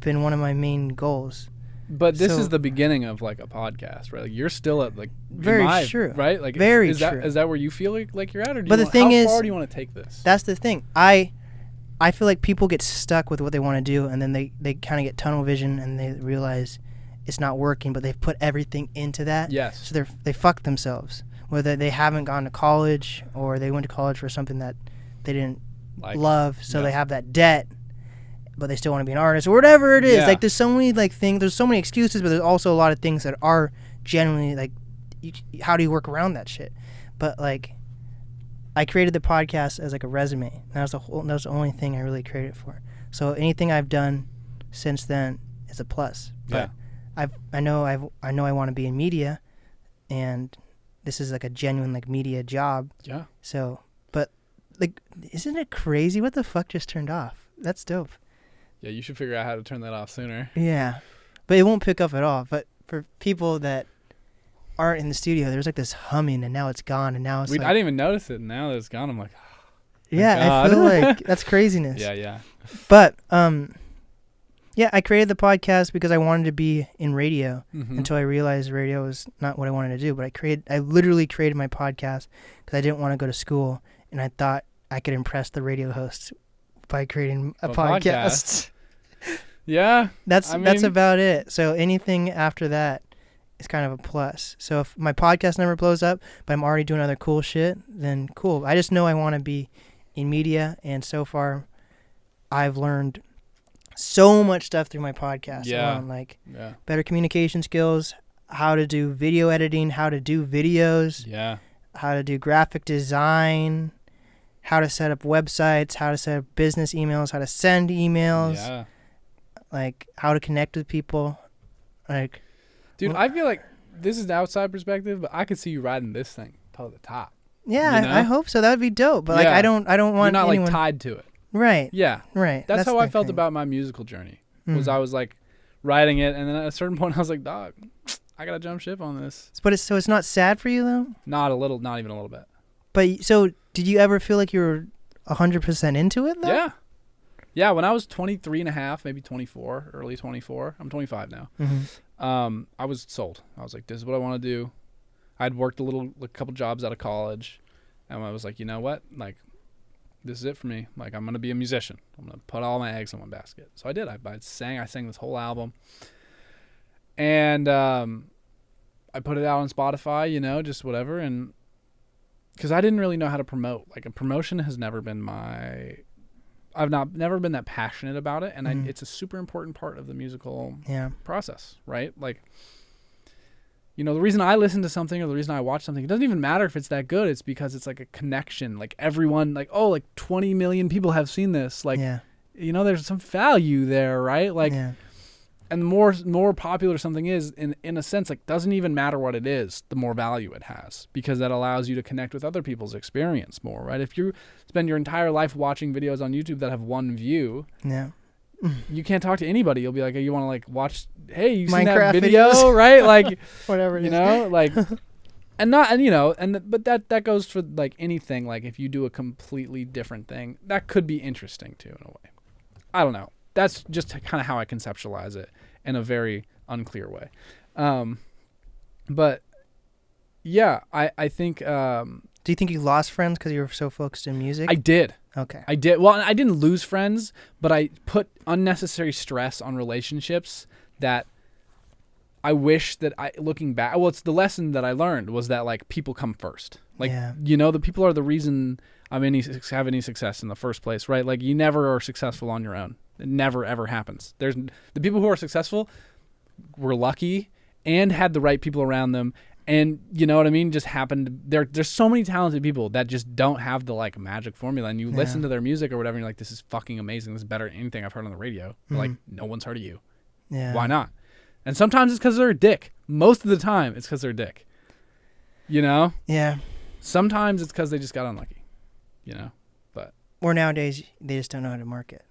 been one of my main goals. But this So- is the beginning of like a podcast, right? Like you're still at like Very true. right? Like Very is true. Is that where you feel like you're at, or do But you the thing how is- far do you want to take this? That's the thing. I feel like people get stuck with what they want to do, and then they kind of get tunnel vision and they realize it's not working, but they've put everything into that. Yes. So they fuck themselves, whether they haven't gone to college or they went to college for something that they didn't Like, love, so yeah. they have that debt, but they still want to be an artist or whatever it is. Yeah. Like there's so many like things, there's so many excuses, but there's also a lot of things that are genuinely like, how do you work around that shit? But like, I created the podcast as like a resume. That was the only thing I really created it for. So anything I've done since then is a plus. But I know I want to be in media, and this is like a genuine like media job. Yeah. So, but like, isn't it crazy? What the fuck just turned off? That's dope. Yeah, you should figure out how to turn that off sooner. Yeah, but it won't pick up at all. But for people that aren't in the studio, there's like this humming, and now it's gone, and now it's I didn't even notice it. Now that it's gone, I'm like, yeah, God. I feel like that's craziness. yeah. But yeah, I created the podcast because I wanted to be in radio Mm-hmm. until I realized radio was not what I wanted to do. But I literally created my podcast because I didn't want to go to school, and I thought I could impress the radio hosts by creating a podcast. Yeah. That's mean- about it. So anything after that is kind of a plus. So if my podcast never blows up, but I'm already doing other cool shit, then cool. I just know I want to be in media, and so far I've learned so much stuff through my podcast. Yeah. Alone, like Yeah. better communication skills, how to do video editing, how to do videos, Yeah. how to do graphic design, how to set up websites, how to set up business emails, how to send emails, Yeah. like how to connect with people. Like, Dude, I feel like this is the outside perspective, but I could see you riding this thing to the top. yeah, You know? I hope so. That would be dope. But like, Yeah. I don't want You're not anyone. like tied to it. Right. Yeah. Right. That's how I the felt thing. about my musical journey. Was Mm. I was like writing it, and then at a certain point I was like, dog, I gotta jump ship on this. But it's not sad for you though. Not even a little bit. But so did you ever feel like you were 100% into it though? Yeah. Yeah, when I was 23 and a half, maybe 24, early 24. I'm 25 now. Mm-hmm. I was sold. I was like, this is what I want to do. I'd worked a couple jobs out of college, and I was like, you know what? Like, this is it for me. Like, I'm going to be a musician. I'm going to put all my eggs in one basket. So I did. I sang this whole album. And I put it out on Spotify, just whatever. And because I didn't really know how to promote. Like, a promotion has never been never been that passionate about it. And it's a super important part of the musical process, right? Like, the reason I listen to something or the reason I watch something, it doesn't even matter if it's that good. It's because it's like a connection. Like everyone, like, oh, like 20 million people have seen this. Like, there's some value there, right? Like, and the more popular something is, in a sense, like, doesn't even matter what it is, the more value it has, because that allows you to connect with other people's experience more, right? If you spend your entire life watching videos on YouTube that have one view, you can't talk to anybody. You'll be like, you want to like watch, hey, you seen that Minecraft video, videos? right? Like, Whatever it is. like, but that goes for like anything. Like if you do a completely different thing, that could be interesting too in a way. I don't know. That's just kind of how I conceptualize it in a very unclear way. But yeah, I think, Do you think you lost friends because you were so focused in music? I did. Okay. I did. Well, I didn't lose friends, but I put unnecessary stress on relationships that I wish that looking back, well, it's the lesson that I learned was that like people come first. Like, the people are the reason have any success in the first place, right? Like you never are successful on your own. It never, ever happens. There's the people who are successful were lucky and had the right people around them. And you know what I mean? Just happened. There's so many talented people that just don't have the like magic formula. And you listen to their music or whatever, and you're like, this is fucking amazing. This is better than anything I've heard on the radio. But like, no one's heard of you. Yeah. Why not? And sometimes it's because they're a dick. Most of the time, it's because they're a dick. You know? Yeah. Sometimes it's because they just got unlucky. You know? But or nowadays, they just don't know how to market.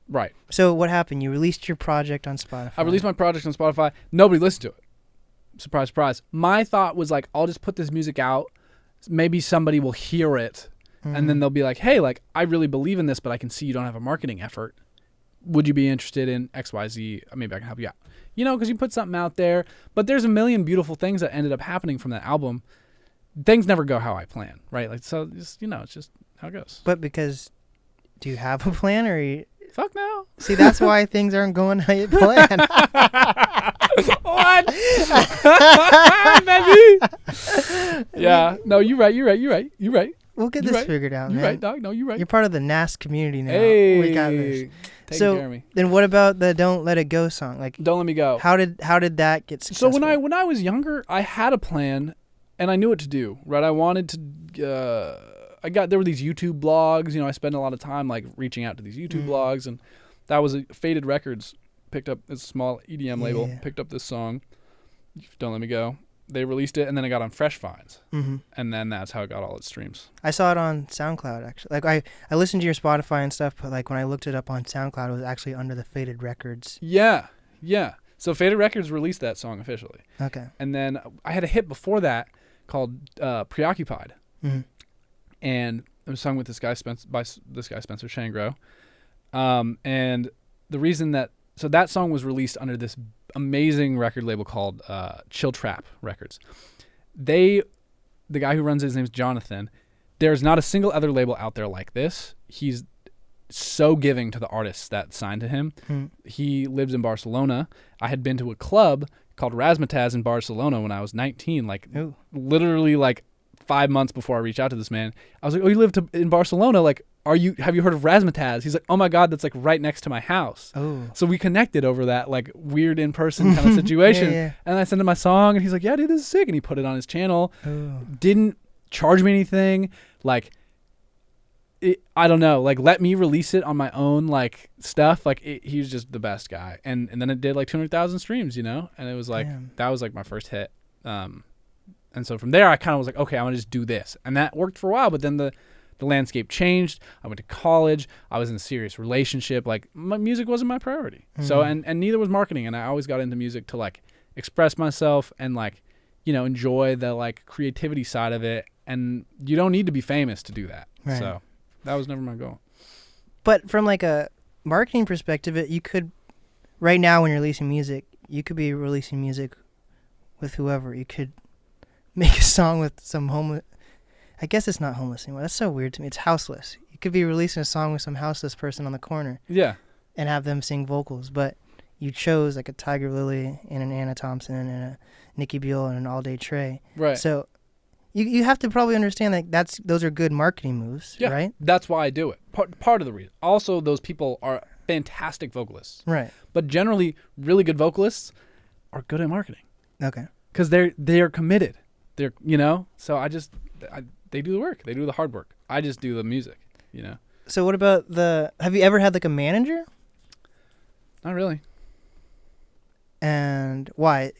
Right. So what happened? You released your project on Spotify. I released my project on Spotify. Nobody listened to it. Surprise, surprise. My thought was like, I'll just put this music out. Maybe somebody will hear it. And then they'll be like, hey, like, I really believe in this, but I can see you don't have a marketing effort. Would you be interested in XYZ? Maybe I can help you out. You know, because you put something out there. But there's a million beautiful things that ended up happening from that album. Things never go how I plan, right? Like, so, just, it's just how it goes. But because, do you have a plan or you... Fuck no. See, that's why things aren't going how you plan. What? Baby. Yeah. No, you're right. We'll get this figured out, man. You're right, dog. No, you're right. You're part of the NAST community now. Hey. We got this. Taking care of me. Then what about the Don't Let It Go song? Like, Don't Let Me Go. How did that get successful? So when I was younger, I had a plan and I knew what to do, right? I wanted to there were these YouTube blogs, I spent a lot of time like reaching out to these YouTube blogs, and that was Faded Records picked up, this small EDM label, picked up this song, Don't Let Me Go. They released it, and then it got on Fresh Finds, and then that's how it got all its streams. I saw it on SoundCloud, actually. Like, I listened to your Spotify and stuff, but like when I looked it up on SoundCloud, it was actually under the Faded Records. Yeah. So Faded Records released that song officially. Okay. And then I had a hit before that called Preoccupied. And it was sung with this guy Spencer Shangro. And the reason that song was released under this amazing record label called Chill Trap Records. The guy who runs it, his name's Jonathan. There's not a single other label out there like this. He's so giving to the artists that signed to him. He lives in Barcelona. I had been to a club called Razzmatazz in Barcelona when I was 19, like literally like 5 months before I reached out to this man. I was like, oh, you live in Barcelona? Like, have you heard of Razzmatazz? He's like, oh my God, that's like right next to my house. Oh. So we connected over that like weird in-person kind of situation. Yeah. And I sent him my song and he's like, yeah, dude, this is sick. And he put it on his channel. Oh. Didn't charge me anything. Like, I don't know, like let me release it on my own like stuff. Like he was just the best guy. And then it did like 200,000 streams, and it was like, that was like my first hit. And so from there, I kind of was like, okay, I'm going to just do this. And that worked for a while, but then the landscape changed. I went to college. I was in a serious relationship. Like, my music wasn't my priority. So, and neither was marketing. And I always got into music to, like, express myself and, like, enjoy the, like, creativity side of it. And you don't need to be famous to do that. Right. So that was never my goal. But from, like, a marketing perspective, you could, right now when you're releasing music, you could be releasing music with whoever. You could make a song with some homeless. I guess it's not homeless anymore. That's so weird to me. It's houseless. You could be releasing a song with some houseless person on the corner. Yeah. And have them sing vocals, but you chose like a Tigerlily and an Anna Thompson and a Nicky Buell and an All Day Trey. Right. So you have to probably understand that those are good marketing moves, right? That's why I do it. Part of the reason. Also, those people are fantastic vocalists. Right. But generally, really good vocalists are good at marketing. Okay. Because they're committed. They're, so they do the work. They do the hard work. I just do the music, So what about have you ever had like a manager? Not really. And why?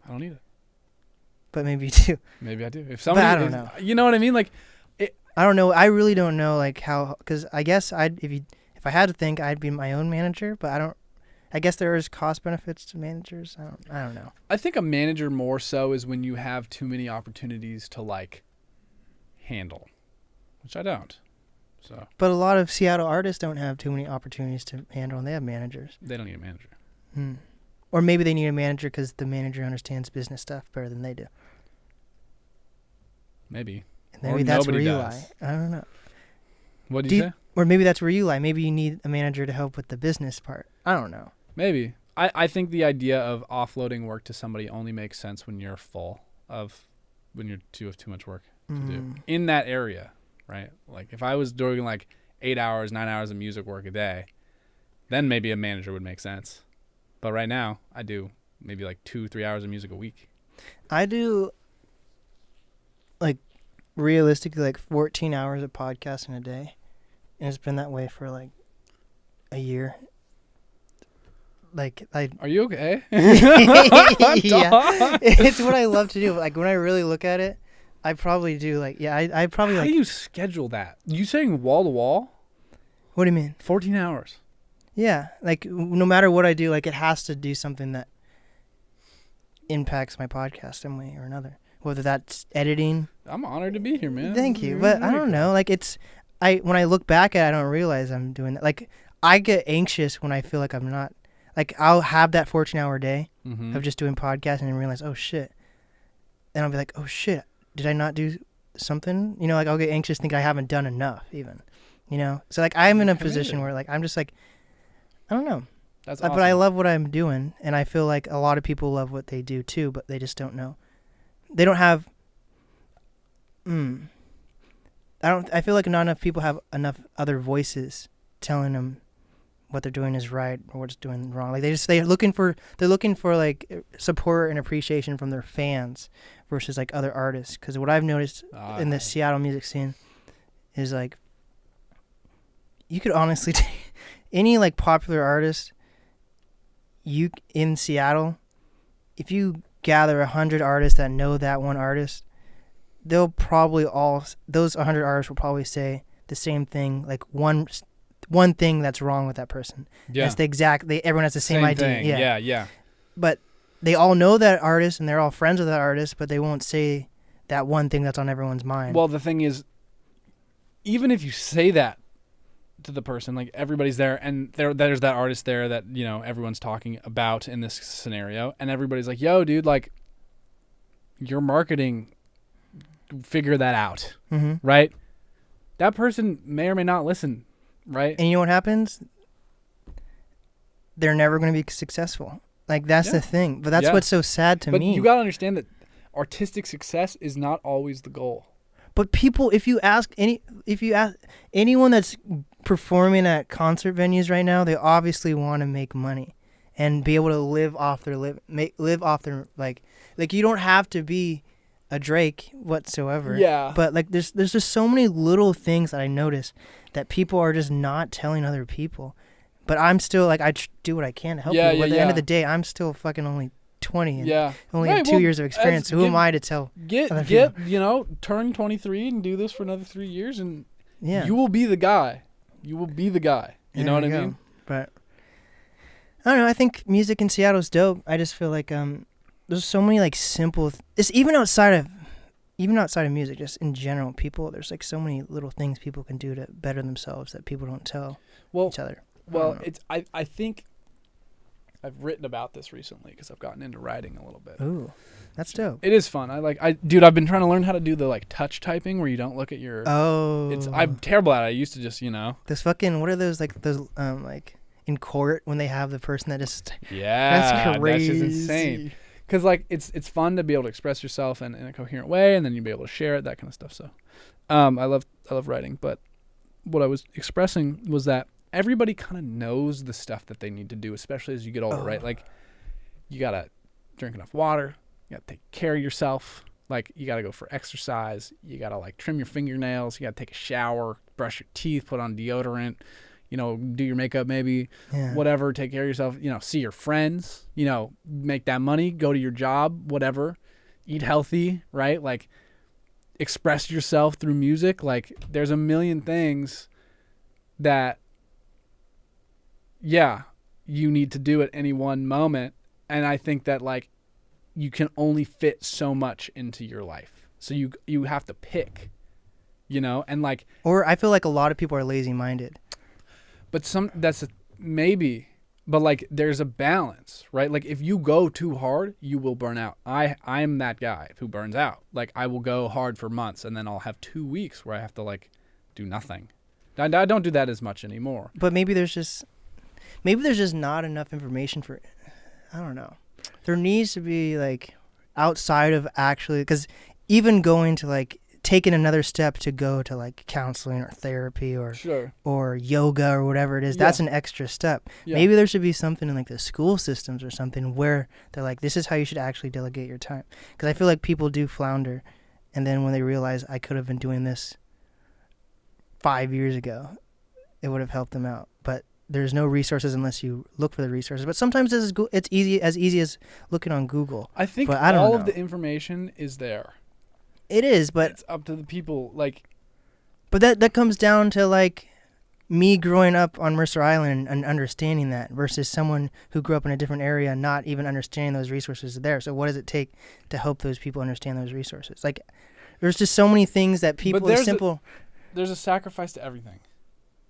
I don't need it. But maybe you do. Maybe I do. If somebody, I don't know. You know what I mean? Like, I don't know. I really don't know like how, because I guess if I had to think, I'd be my own manager, but I guess there is cost benefits to managers. I don't know. I think a manager more so is when you have too many opportunities to like handle, which I don't. So. But a lot of Seattle artists don't have too many opportunities to handle, and they have managers. They don't need a manager. Or maybe they need a manager because the manager understands business stuff better than they do. Maybe. And maybe that's where you lie. I don't know. What did you say? Or maybe that's where you lie. Maybe you need a manager to help with the business part. I don't know. Maybe. I think the idea of offloading work to somebody only makes sense when you're when you have too much work to do in that area, right? Like if I was doing like 8 hours, 9 hours of music work a day, then maybe a manager would make sense. But right now, I do maybe like 2-3 hours of music a week. I do, like, realistically, like 14 hours of podcasting a day. And it's been that way for like a year. Like, Are you okay? Yeah. It's what I love to do. Like, when I really look at it, I probably do, like, yeah, I probably, How like... do you schedule that? You saying wall to wall? What do you mean? 14 hours. Yeah. Like, no matter what I do, like, it has to do something that impacts my podcast some way or another. Whether that's editing. I'm honored to be here, man. Thank you. But I don't know. Like, when I look back at it, I don't realize I'm doing that. Like, I get anxious when I feel like I'm not. Like, I'll have that 14-hour day of just doing podcasting and realize, oh, shit. And I'll be like, oh, shit. Did I not do something? You know, like, I'll get anxious thinking I haven't done enough even. You know? So, like, I'm in a position where, like, I'm just like, I don't know. That's awesome. But I love what I'm doing. And I feel like a lot of people love what they do, too, but they just don't know. They don't have... I feel like not enough people have enough other voices telling them what they're doing is right or what's doing wrong. Like they're looking for like support and appreciation from their fans versus like other artists. Because what I've noticed in the Seattle music scene is like you could honestly take any like popular artist in Seattle, if you gather 100 artists that know that one artist, they'll probably those 100 artists will probably say the same thing, like one thing that's wrong with that person. Yeah. That's everyone has the same idea. Thing. Yeah. But they all know that artist and they're all friends with that artist, but they won't say that one thing that's on everyone's mind. Well, the thing is, even if you say that to the person, like everybody's there and there's that artist there that, you know, everyone's talking about in this scenario, and everybody's like, yo, dude, like your marketing, figure that out, right? That person may or may not listen, right? And you know what happens? They're never going to be successful. Like, that's the thing. But that's what's so sad to me. But you got to understand that artistic success is not always the goal. But people, if you ask anyone that's performing at concert venues right now, they obviously want to make money and be able to live off their like you don't have to be a Drake whatsoever. Yeah. But like there's just so many little things that I notice that people are just not telling other people. But I'm still like I do what I can to help people. But at the end of the day, I'm still fucking only 20 and only have 2 years of experience. So who am I to tell? Turn 23 and do this for another 3 years, and you will be the guy. You will be the guy. You know what I mean? But I don't know. I think music in Seattle is dope. I just feel like there's so many like simple. It's even outside of music, just in general, people. There's like so many little things people can do to better themselves that people don't tell each other. Well, I think I've written about this recently because I've gotten into writing a little bit. Ooh, that's dope. It is fun. I've been trying to learn how to do the like touch typing where you don't look at your. Oh. I'm terrible at it. I used to just, Those fucking, what are those like in court when they have the person that just. Yeah. That's crazy. That's just insane. Because like it's fun to be able to express yourself in a coherent way, and then you'll be able to share it, that kind of stuff. So, I love writing, but what I was expressing was that everybody kind of knows the stuff that they need to do, especially as you get older, right? Like, you gotta drink enough water, you gotta take care of yourself, like you gotta go for exercise, you gotta like trim your fingernails, you gotta take a shower, brush your teeth, put on deodorant, do your makeup maybe, whatever, take care of yourself, see your friends, make that money, go to your job, whatever, eat healthy, right? Like, express yourself through music. Like, there's a million things that, you need to do at any one moment. And I think that, like, you can only fit so much into your life. So you have to pick, and like... Or I feel like a lot of people are lazy-minded. But maybe, but like there's a balance, right? Like if you go too hard, you will burn out. I'm that guy who burns out. Like I will go hard for months and then I'll have 2 weeks where I have to like do nothing. I don't do that as much anymore. But maybe there's just not enough information for I don't know. There needs to be like outside of actually, because even going to like taking another step to go to like counseling or therapy or Sure. or yoga or whatever it is, Yeah. that's an extra step. Yeah. Maybe there should be something in like the school systems or something where they're like, this is how you should actually delegate your time. Because I feel like people do flounder, and then when they realize I could have been doing this 5 years ago, it would have helped them out. But there's no resources unless you look for the resources. But sometimes it's easy as looking on Google. I think But I don't all know. of the information is there. It is, but It's up to the people. Like, but that comes down to like me growing up on Mercer Island and understanding that versus someone who grew up in a different area and not even understanding those resources are there. So what does it take to help those people understand those resources? Like, there's just so many things that people are simple. There's a sacrifice to everything.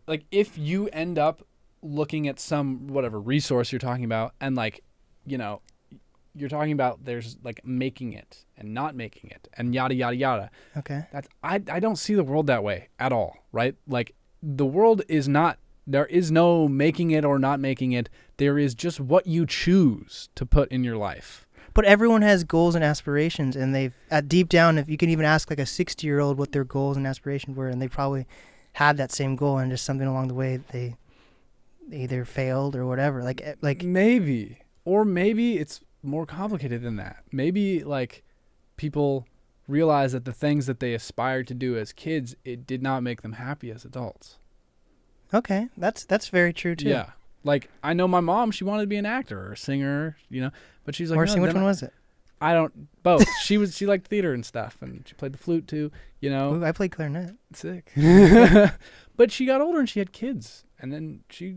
Like, if you end up looking at some whatever resource you're talking about, and like, you know, you're talking about there's like making it and not making it and yada yada yada. Okay. That's I don't see the world that way at all, right? Like, the world is not, there is no making it or not making it. There is just what you choose to put in your life. But everyone has goals and aspirations, and they've at deep down, if you can even ask like a 60-year-old what their goals and aspirations were, and they probably had that same goal, and just something along the way they either failed or whatever. Like Maybe, or maybe it's more complicated than that. Maybe like people realize that the things that they aspired to do as kids, it did not make them happy as adults. Okay, that's very true too. Yeah. Like, I know my mom, she wanted to be an actor or a singer, you know, but she's like, Marcy, no, which one was it? I don't, both. she liked theater and stuff, and she played the flute too, you know. Ooh, I played clarinet. Sick. But she got older and she had kids, and then she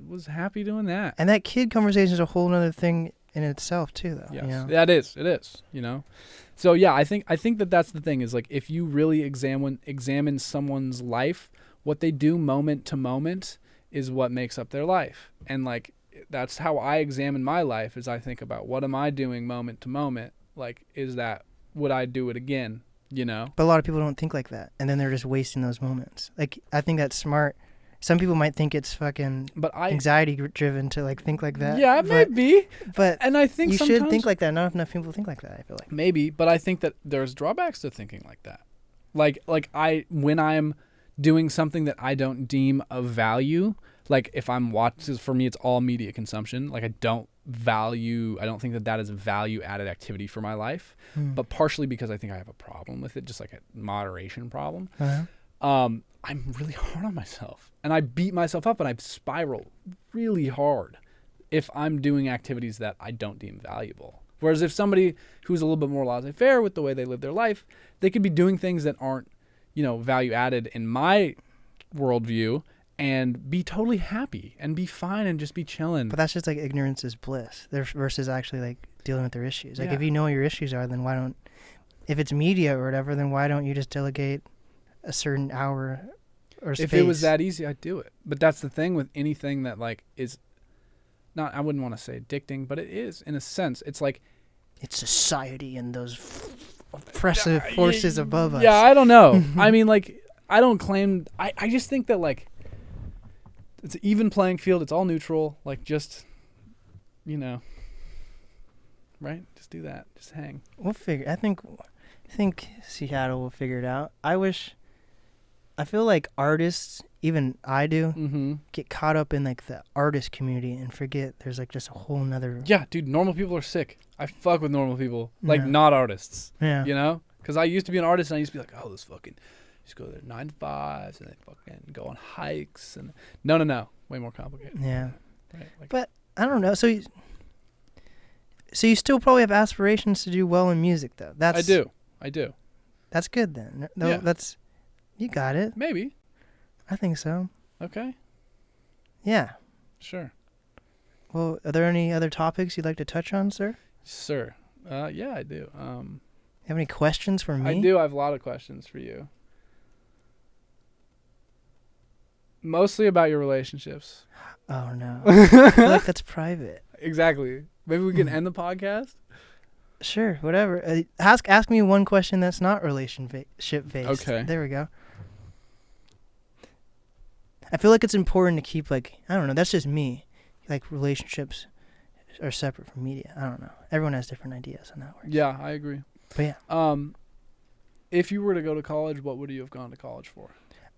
was happy doing that. And that kid conversation is a whole other thing in itself too, though. Yes. You know? Yeah, it is, you know. So yeah, I think that that's the thing, is like, if you really examine someone's life, what they do moment to moment is what makes up their life. And like, that's how I examine my life, is I think about, what am I doing moment to moment? Like, would I do it again? You know? But a lot of people don't think like that, and then they're just wasting those moments. Like, I think that's smart. Some people might think it's fucking anxiety driven to like think like that. Yeah, it may be. But and I think you sometimes should think like that. Not enough people think like that, I feel like. Maybe, but I think that there's drawbacks to thinking like that. Like when I'm doing something that I don't deem of value, like if I'm watching, for me it's all media consumption. Like, I don't think that is a value added activity for my life. But partially because I think I have a problem with it, just like a moderation problem. Uh-huh. I'm really hard on myself, and I beat myself up, and I spiral really hard if I'm doing activities that I don't deem valuable. Whereas if somebody who's a little bit more laissez-faire with the way they live their life, they could be doing things that aren't, you know, value added in my worldview, and be totally happy and be fine and just be chilling. But that's just like ignorance is bliss versus actually like dealing with their issues. Like, if you know what your issues are, then why don't, if it's media or whatever, then why don't you just delegate a certain hour or space? If it was that easy, I'd do it. But that's the thing with anything that like is not, I wouldn't want to say addicting, but it is in a sense. It's like, it's society and those oppressive forces above us. Yeah, I don't know. I mean, like, I don't claim, I just think that like, it's an even playing field. It's all neutral. Like, just, you know, right? Just do that. Just hang. We'll figure. I think Seattle will figure it out. I feel like artists, even I do, get caught up in like the artist community and forget there's like just a whole nother. Yeah, dude. Normal people are sick. I fuck with normal people, like not artists. Yeah. You know, because I used to be an artist and I used to be like, oh, this fucking. Just go there 9 to 5s and they fucking go on hikes and no, way more complicated. Yeah, right? Like, but I don't know. So you still probably have aspirations to do well in music, though. I do. That's good then. No, yeah. You got it. Maybe. I think so. Okay. Yeah. Sure. Well, are there any other topics you'd like to touch on, sir? Sir. Yeah, I do. You have any questions for me? I do. I have a lot of questions for you. Mostly about your relationships. Oh, no. I feel like that's private. Exactly. Maybe we can end the podcast? Sure, whatever. Ask me one question that's not relationship based. Okay. There we go. I feel like it's important to keep, like, I don't know, that's just me. Like, relationships are separate from media. I don't know. Everyone has different ideas on how it works. Yeah, I agree. But yeah. If you were to go to college, what would you have gone to college for?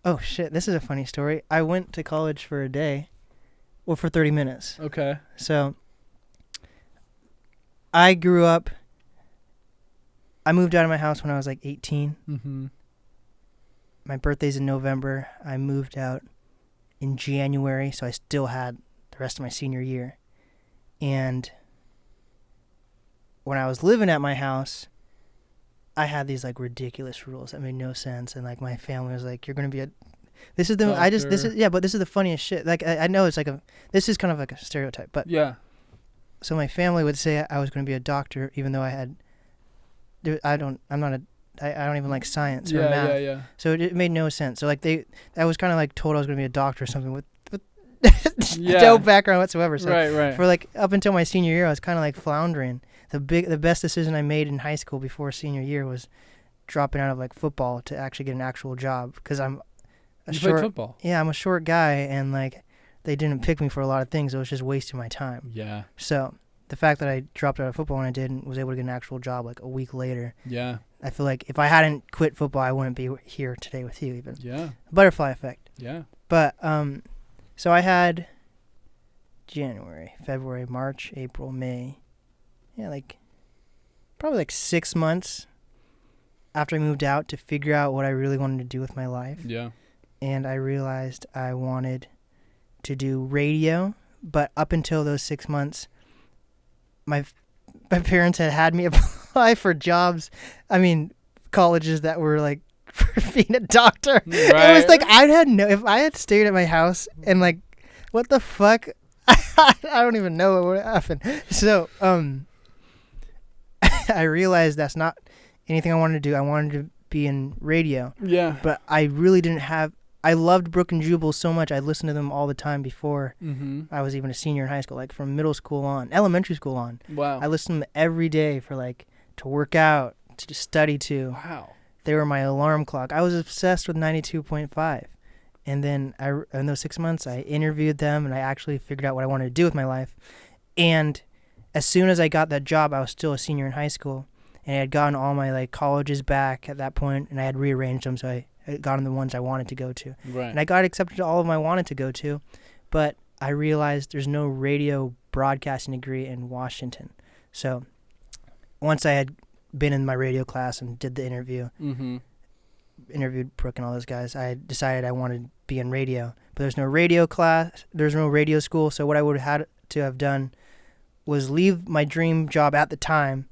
Oh, shit. This is a funny story. I went to college for a day. Well, for 30 minutes. Okay. So, I grew up... I moved out of my house when I was like 18. Mm-hmm. My birthday's in November. I moved out in January, so I still had the rest of my senior year. And when I was living at my house, I had these like ridiculous rules that made no sense, and like my family was like, "You're gonna be a." This is the Doctor. but this is the funniest shit. Like I know it's like this is kind of like a stereotype, but yeah. So my family would say I was gonna be a doctor, even though I don't even like science or math. Yeah. So it made no sense. So like I was kind of like told I was gonna be a doctor or something with no background whatsoever. So right. for like up until my senior year, I was kind of like floundering. The best decision I made in high school before senior year was dropping out of like football to actually get an actual job, because I'm a short. Played football. Yeah, I'm a short guy, and like they didn't pick me for a lot of things. It was just wasting my time. Yeah. So the fact that I dropped out of football when I did and was able to get an actual job like a week later. Yeah. I feel like if I hadn't quit football, I wouldn't be here today with you even. Yeah. Butterfly effect. Yeah. But so I had January, February, March, April, May. Yeah, like probably like 6 months after I moved out to figure out what I really wanted to do with my life. Yeah. And I realized I wanted to do radio, but up until those 6 months, my parents had me apply for jobs. I mean, colleges that were like for being a doctor. Right. It was like if I had stayed at my house and like, what the fuck? I don't even know what would happen. So, I realized that's not anything I wanted to do. I wanted to be in radio. Yeah. But I really didn't have... I loved Brook and Jubal so much. I listened to them all the time before I was even a senior in high school, like from middle school on, elementary school on. Wow. I listened to them every day for like, to work out, to just study to. Wow. They were my alarm clock. I was obsessed with 92.5. And then in those 6 months, I interviewed them and I actually figured out what I wanted to do with my life. And as soon as I got that job, I was still a senior in high school, and I had gotten all my like colleges back at that point, and I had rearranged them, so I had gotten the ones I wanted to go to. Right. And I got accepted to all of them I wanted to go to, but I realized there's no radio broadcasting degree in Washington. So once I had been in my radio class and did the interview, interviewed Brooke and all those guys, I decided I wanted to be in radio. But there's no radio class, there's no radio school, so what I would have had to have done was leave my dream job at the time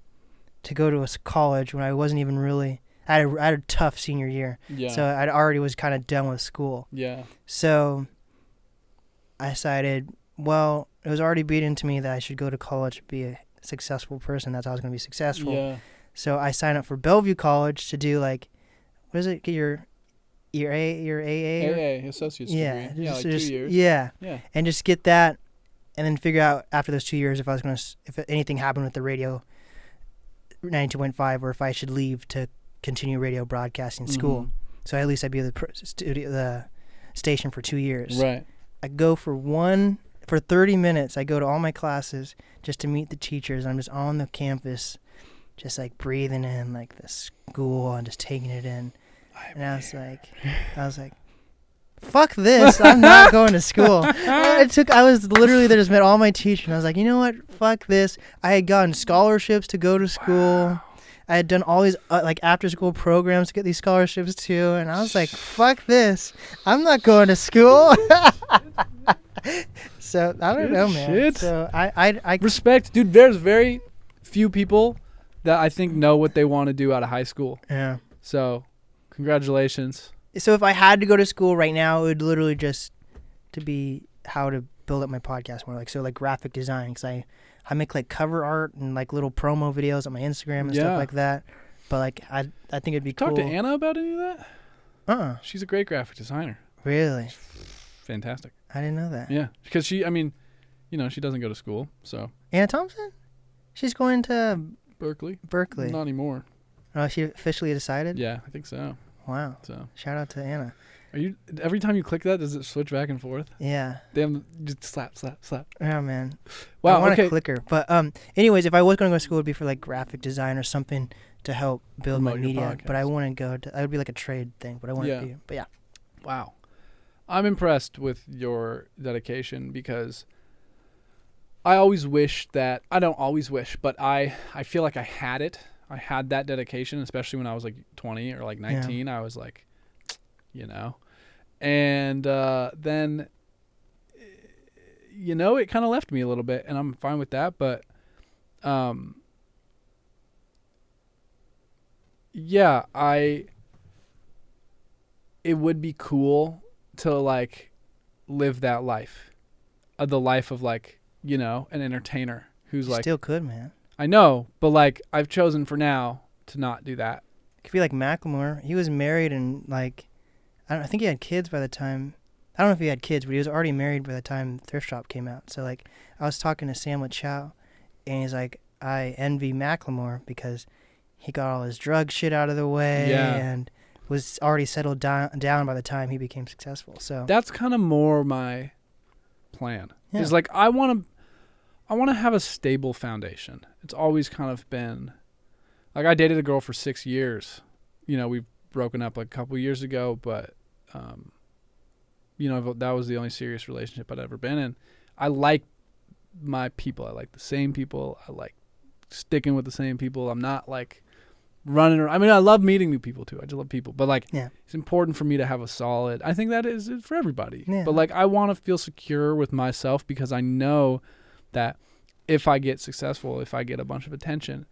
to go to a college when I wasn't even really... I had a tough senior year. Yeah. So I already was kind of done with school. Yeah. So I decided, well, it was already beaten to me that I should go to college to be a successful person. That's how I was going to be successful. Yeah. So I signed up for Bellevue College to do like, what is it? Get your AA? AA, associate's degree. Yeah, like 2 years. Yeah. Yeah. And just get that, and then figure out after those 2 years if anything happened with the radio 92.5, or if I should leave to continue radio broadcasting school. So at least I'd be the station for 2 years. Right. I go for 30 minutes. I go to all my classes just to meet the teachers. I'm just on the campus, just like breathing in like the school and just taking it in. I was like, fuck this. I'm not going to school. I was literally there, just met all my teachers, and I was like, you know what? Fuck this. I had gotten scholarships to go to school. Wow. I had done all these like after school programs to get these scholarships too, and I was like, fuck this. I'm not going to school. So I don't know, man. Shit. So I respect, dude. There's very few people that I think know what they want to do out of high school. Yeah. So, congratulations. So if I had to go to school right now, it would literally just to be how to build up my podcast more, like graphic design, because I make like cover art and like little promo videos on my Instagram and stuff like that. But like I think it'd be cool. Talk to Anna about any of that? She's a great graphic designer. Really? Fantastic. I didn't know that. Yeah, because she doesn't go to school, so. Anna Thompson? She's going to Berkeley. Not anymore. Oh, she officially decided? Yeah, I think so. Wow. So shout out to Anna. Every time you click that, does it switch back and forth? Yeah. Damn, just slap. Yeah, man. Wow. I want Okay. a clicker. But anyways, if I was going to go to school, it'd be for like graphic design or something to help build my Promote your media. But I podcast. wouldn't go to. It would be like a trade thing. But I wouldn't Yeah. be. But yeah. Wow. I'm impressed with your dedication because I always wish that I don't always wish, but I feel like I had it. I had that dedication, especially when I was like 20 or like 19. I was like, and then, it kind of left me a little bit, and I'm fine with that. But, yeah, it would be cool to like live that life, the life of like, an entertainer who's You like, still could, man. I know, but like I've chosen for now to not do that. It could be like Macklemore. He was married and like, I think he had kids by the time. I don't know if he had kids, but he was already married by the time Thrift Shop came out. So like, I was talking to Sam Chow, and he's like, I envy Macklemore because he got all his drug shit out of the way and was already settled down by the time he became successful. So that's kind of more my plan. Yeah. Is like I want to have a stable foundation. It's always kind of been like I dated a girl for 6 years. We've broken up like a couple years ago, but that was the only serious relationship I'd ever been in. I like my people. I like the same people. I like sticking with the same people. I'm not like running around. I mean, I love meeting new people too. I just love people. But like, It's important for me to have a solid, I think that is for everybody. Yeah. But like, I want to feel secure with myself because I know that if I get successful, if I get a bunch of attention,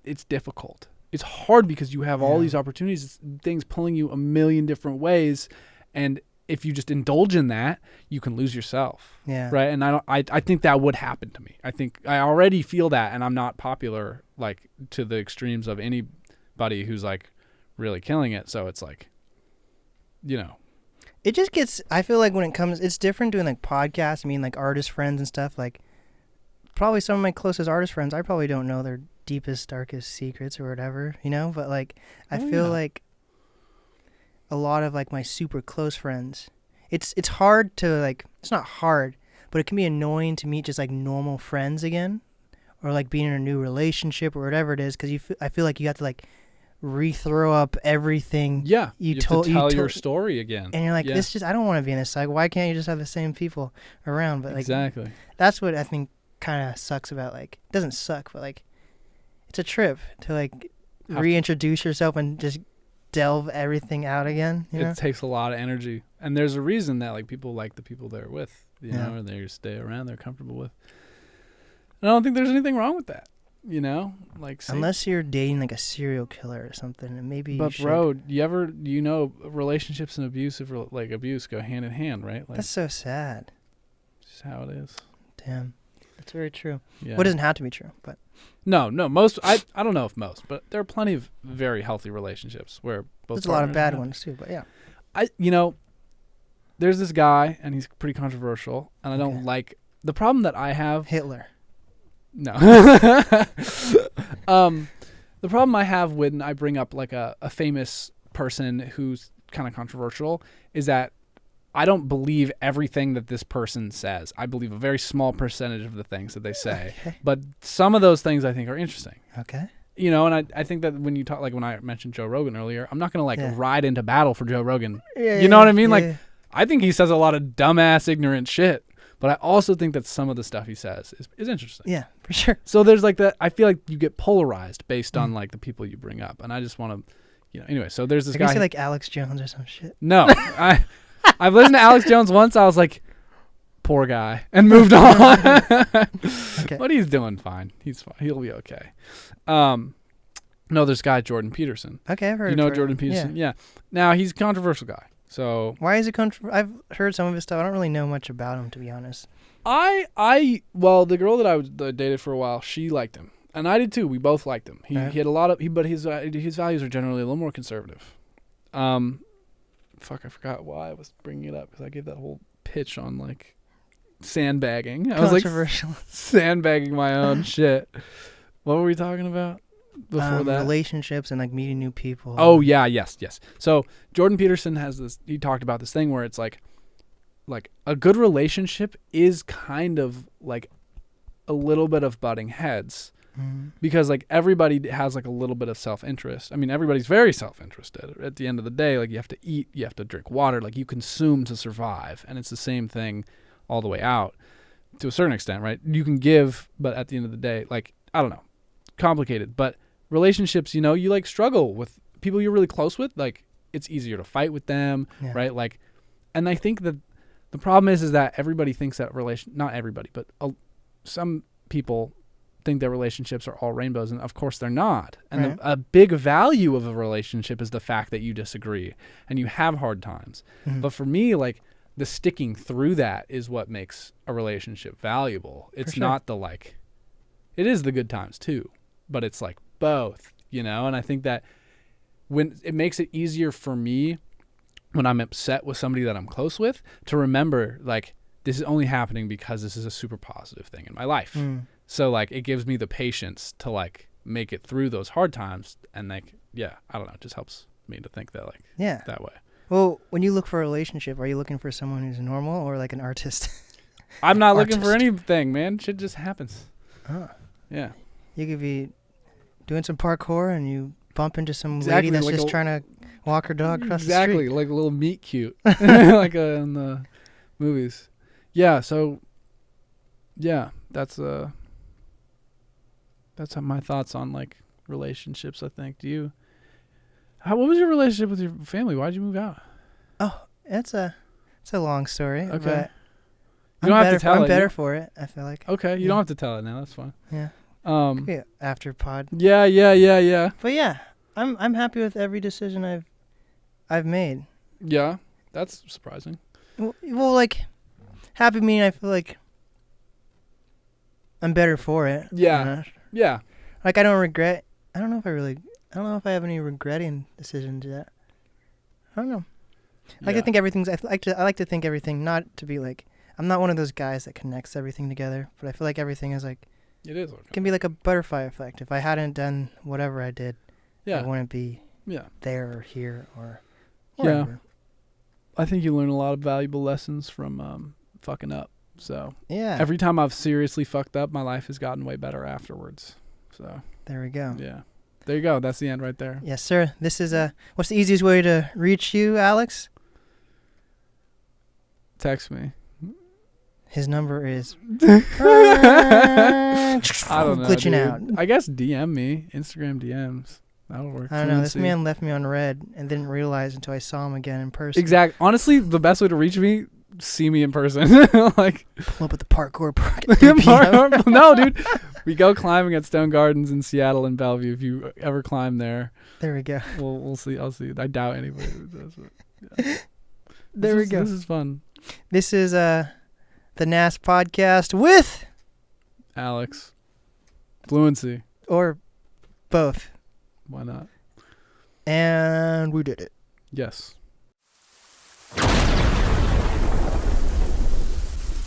it's difficult. It's hard because you have all these opportunities, things pulling you a million different ways. And if you just indulge in that, you can lose yourself. Yeah. Right. And I think that would happen to me. I think I already feel that, and I'm not popular like to the extremes of anybody who's like really killing it. So it's like, It just gets, I feel like when it comes, it's different doing like podcasts. I mean, like artist friends and stuff. Like probably some of my closest artist friends, I probably don't know their deepest, darkest secrets or whatever, But like, I feel like a lot of like my super close friends, it's hard to like, it's not hard, but it can be annoying to meet just like normal friends again, or like being in a new relationship or whatever it is, because I feel like you have to like re-throw up everything. Yeah, you have to tell your story again, and you're like, this just, I don't want to be in this cycle. Why can't you just have the same people around? But like, exactly, that's what I think kind of sucks about like, it doesn't suck, but like, it's a trip to like reintroduce yourself and just delve everything out again. It takes a lot of energy, and there's a reason that like people like the people they're with, and they stay around, they're comfortable with. And I don't think there's anything wrong with that, like unless you're dating like a serial killer or something, and maybe. But bro, relationships and abuse go hand in hand, right? Like, that's so sad. Just how it is. Damn, that's very true. Yeah. Well, it doesn't have to be true, but. No, most. I don't know if most, but there are plenty of very healthy relationships where both. There's a lot of bad ones too, but yeah. There's this guy, and he's pretty controversial, and I don't like the problem that I have. Hitler. No. The problem I have when I bring up like a famous person who's kind of controversial is that I don't believe everything that this person says. I believe a very small percentage of the things that they say. Okay. But some of those things I think are interesting. Okay. And I think that when you talk, like when I mentioned Joe Rogan earlier, I'm not going to ride into battle for Joe Rogan. You know what I mean? I think he says a lot of dumbass, ignorant shit. But I also think that some of the stuff he says is interesting. Yeah, for sure. So there's like that. I feel like you get polarized based on like the people you bring up. And I just want to, anyway, so there's this guy. You say like Alex Jones or some shit. No, I've listened to Alex Jones once. I was like, poor guy, and moved on. Okay. But he's doing fine. He's fine. He'll be okay. No, there's a guy, Jordan Peterson. Okay, I've heard. You know Jordan Peterson? Yeah. Now he's a controversial guy. So why is it I've heard some of his stuff. I don't really know much about him, to be honest. Well, the girl that I dated for a while, she liked him, and I did too. We both liked him. He had a lot of but his values are generally a little more conservative. I forgot why I was bringing it up because I gave that whole pitch on like sandbagging. I was like sandbagging my own shit. What were we talking about? before that? Relationships and like meeting new people. Oh yeah, yes. So Jordan Peterson has this. He talked about this thing where it's like a good relationship is kind of like a little bit of butting heads, because like everybody has like a little bit of self-interest. I mean, everybody's very self-interested. At the end of the day, like you have to eat, you have to drink water, like you consume to survive, and it's the same thing all the way out to a certain extent, right? You can give, but at the end of the day, like I don't know, complicated. But relationships, you know, you like struggle with people you're really close with. Like it's easier to fight with them, right? Like, and I think that the problem is that everybody thinks that not everybody, but some people think that relationships are all rainbows, and of course they're not. And a big value of a relationship is the fact that you disagree and you have hard times. But for me, like the sticking through that is what makes a relationship valuable. It's not the like, it is the good times too, but it's like both, you know? And I think that when it makes it easier for me when I'm upset with somebody that I'm close with to remember like this is only happening because this is a super positive thing in my life. So like it gives me the patience to like make it through those hard times, and like I don't know, it just helps me to think that like that way. Well, when you look for a relationship, are you looking for someone who's normal or like an artist? I'm not looking for anything, man. Shit just happens. Yeah. You could be doing some parkour and you bump into some lady that's like just trying to walk her dog across the street. Exactly, like a little meet cute, like in the movies. Yeah. So that's my thoughts on like relationships. I think. What was your relationship with your family? Why'd you move out? Oh, it's a long story. Okay. But you don't have to tell it. I'm better for it, I feel like. Okay, you don't have to tell it now. That's fine. Yeah. After pod. Yeah. But yeah, I'm happy with every decision I've made. Yeah, that's surprising. Well, like happy meaning I feel like I'm better for it. Yeah. You know? Yeah. Like I don't regret. I don't know if I have any regretting decisions yet. I don't know. Like I think everything's. I like to think everything not to be like. I'm not one of those guys that connects everything together, but I feel like everything is like. It is. Okay. It can be like a butterfly effect. If I hadn't done whatever I did, I wouldn't be. There or here or. Wherever. I think you learn a lot of valuable lessons from fucking up. So every time I've seriously fucked up, my life has gotten way better afterwards. So there we go. Yeah. There you go. That's the end right there. Yes, sir. This is what's the easiest way to reach you, Alex? Text me. His number is I don't know. Glitching dude. out. I guess DM me. Instagram DMs. That'll work. I don't know. This man left me on red and didn't realize until I saw him again in person. Exactly. Honestly, the best way to reach me, see me in person. Like pull up at the parkour park. No, dude. We go climbing at Stone Gardens in Seattle and Bellevue. If you ever climb there, there we go. We'll see. I'll see. I doubt anybody does it. There we go. This is fun. This is the NAST podcast with Alex. Fluencie. Or both. Why not? And we did it. Yes.